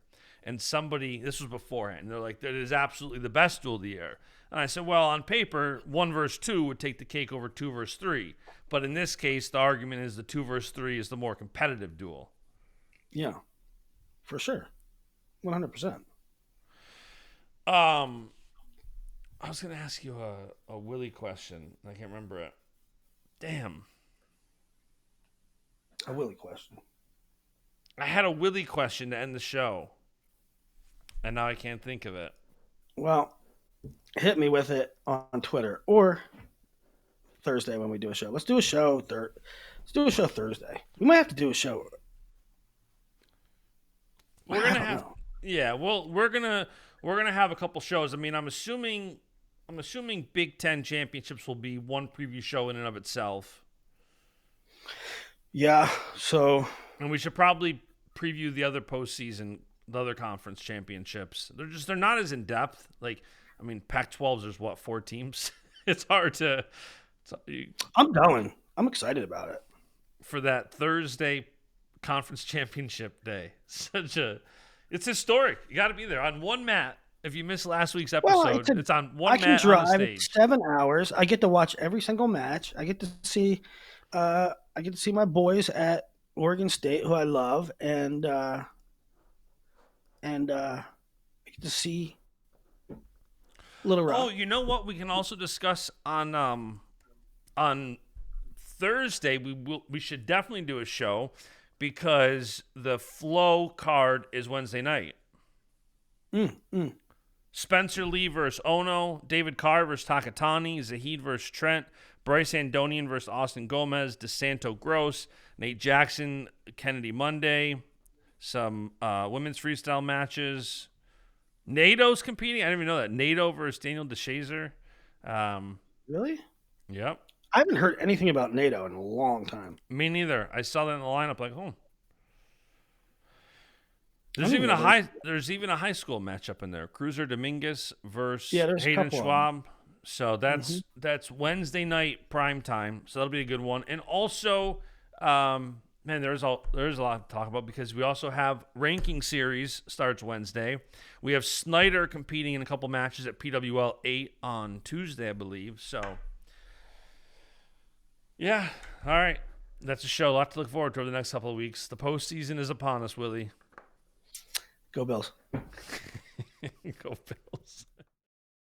And somebody, this was beforehand, they're like, that is absolutely the best duel of the year. And I said, well, on paper, 1 versus 2 would take the cake over 2 versus 3. But in this case, the argument is the 2 versus 3 is the more competitive duel. Yeah, for sure. 100%. I was going to ask you a Willie question. I can't remember it. Damn. A Willie question. I had a Willie question to end the show. And now I can't think of it. Well, hit me with it on Twitter or Thursday when we do a show. Let's do a show. Let's do a show Thursday. We might have to do a show. We're gonna have, yeah. Well, we're gonna have a couple shows. I mean, I'm assuming Big Ten championships will be one preview show in and of itself. Yeah. So, and we should probably preview the other postseason, the other conference championships. They're not as in depth. Like, I mean, Pac-12's there's what, 4 teams. It's hard to. I'm going. I'm excited about it for that Thursday conference championship day. It's historic. You got to be there on one mat. If you missed last week's episode, it's on one mat. I can drive on the stage. 7 hours. I get to watch every single match. I get to see. I get to see my boys at Oregon State, who I love, and I get to see Little Rock. Oh, you know what? We can also discuss on Thursday. We should definitely do a show because the Flow card is Wednesday night. Spencer Lee versus Ono, David Carr versus Takatani, Zahid versus Trent, Bryce Andonian versus Austin Gomez, DeSanto Gross, Nate Jackson, Kennedy Monday, some women's freestyle matches. NATO's competing. I didn't even know that. NATO versus Daniel DeShazer. Really? Yep. I haven't heard anything about NATO in a long time. Me neither. I saw that in the lineup like, oh. There's even a high school matchup in there. Cruiser Dominguez versus Hayden Schwab. So that's Wednesday night prime time. So that'll be a good one. And also, man, there's a lot to talk about because we also have ranking series starts Wednesday. We have Snyder competing in a couple matches at PWL 8 on Tuesday, I believe. So, yeah. All right. That's a show. A lot to look forward to over the next couple of weeks. The postseason is upon us, Willie. Go Bills. Go Bills.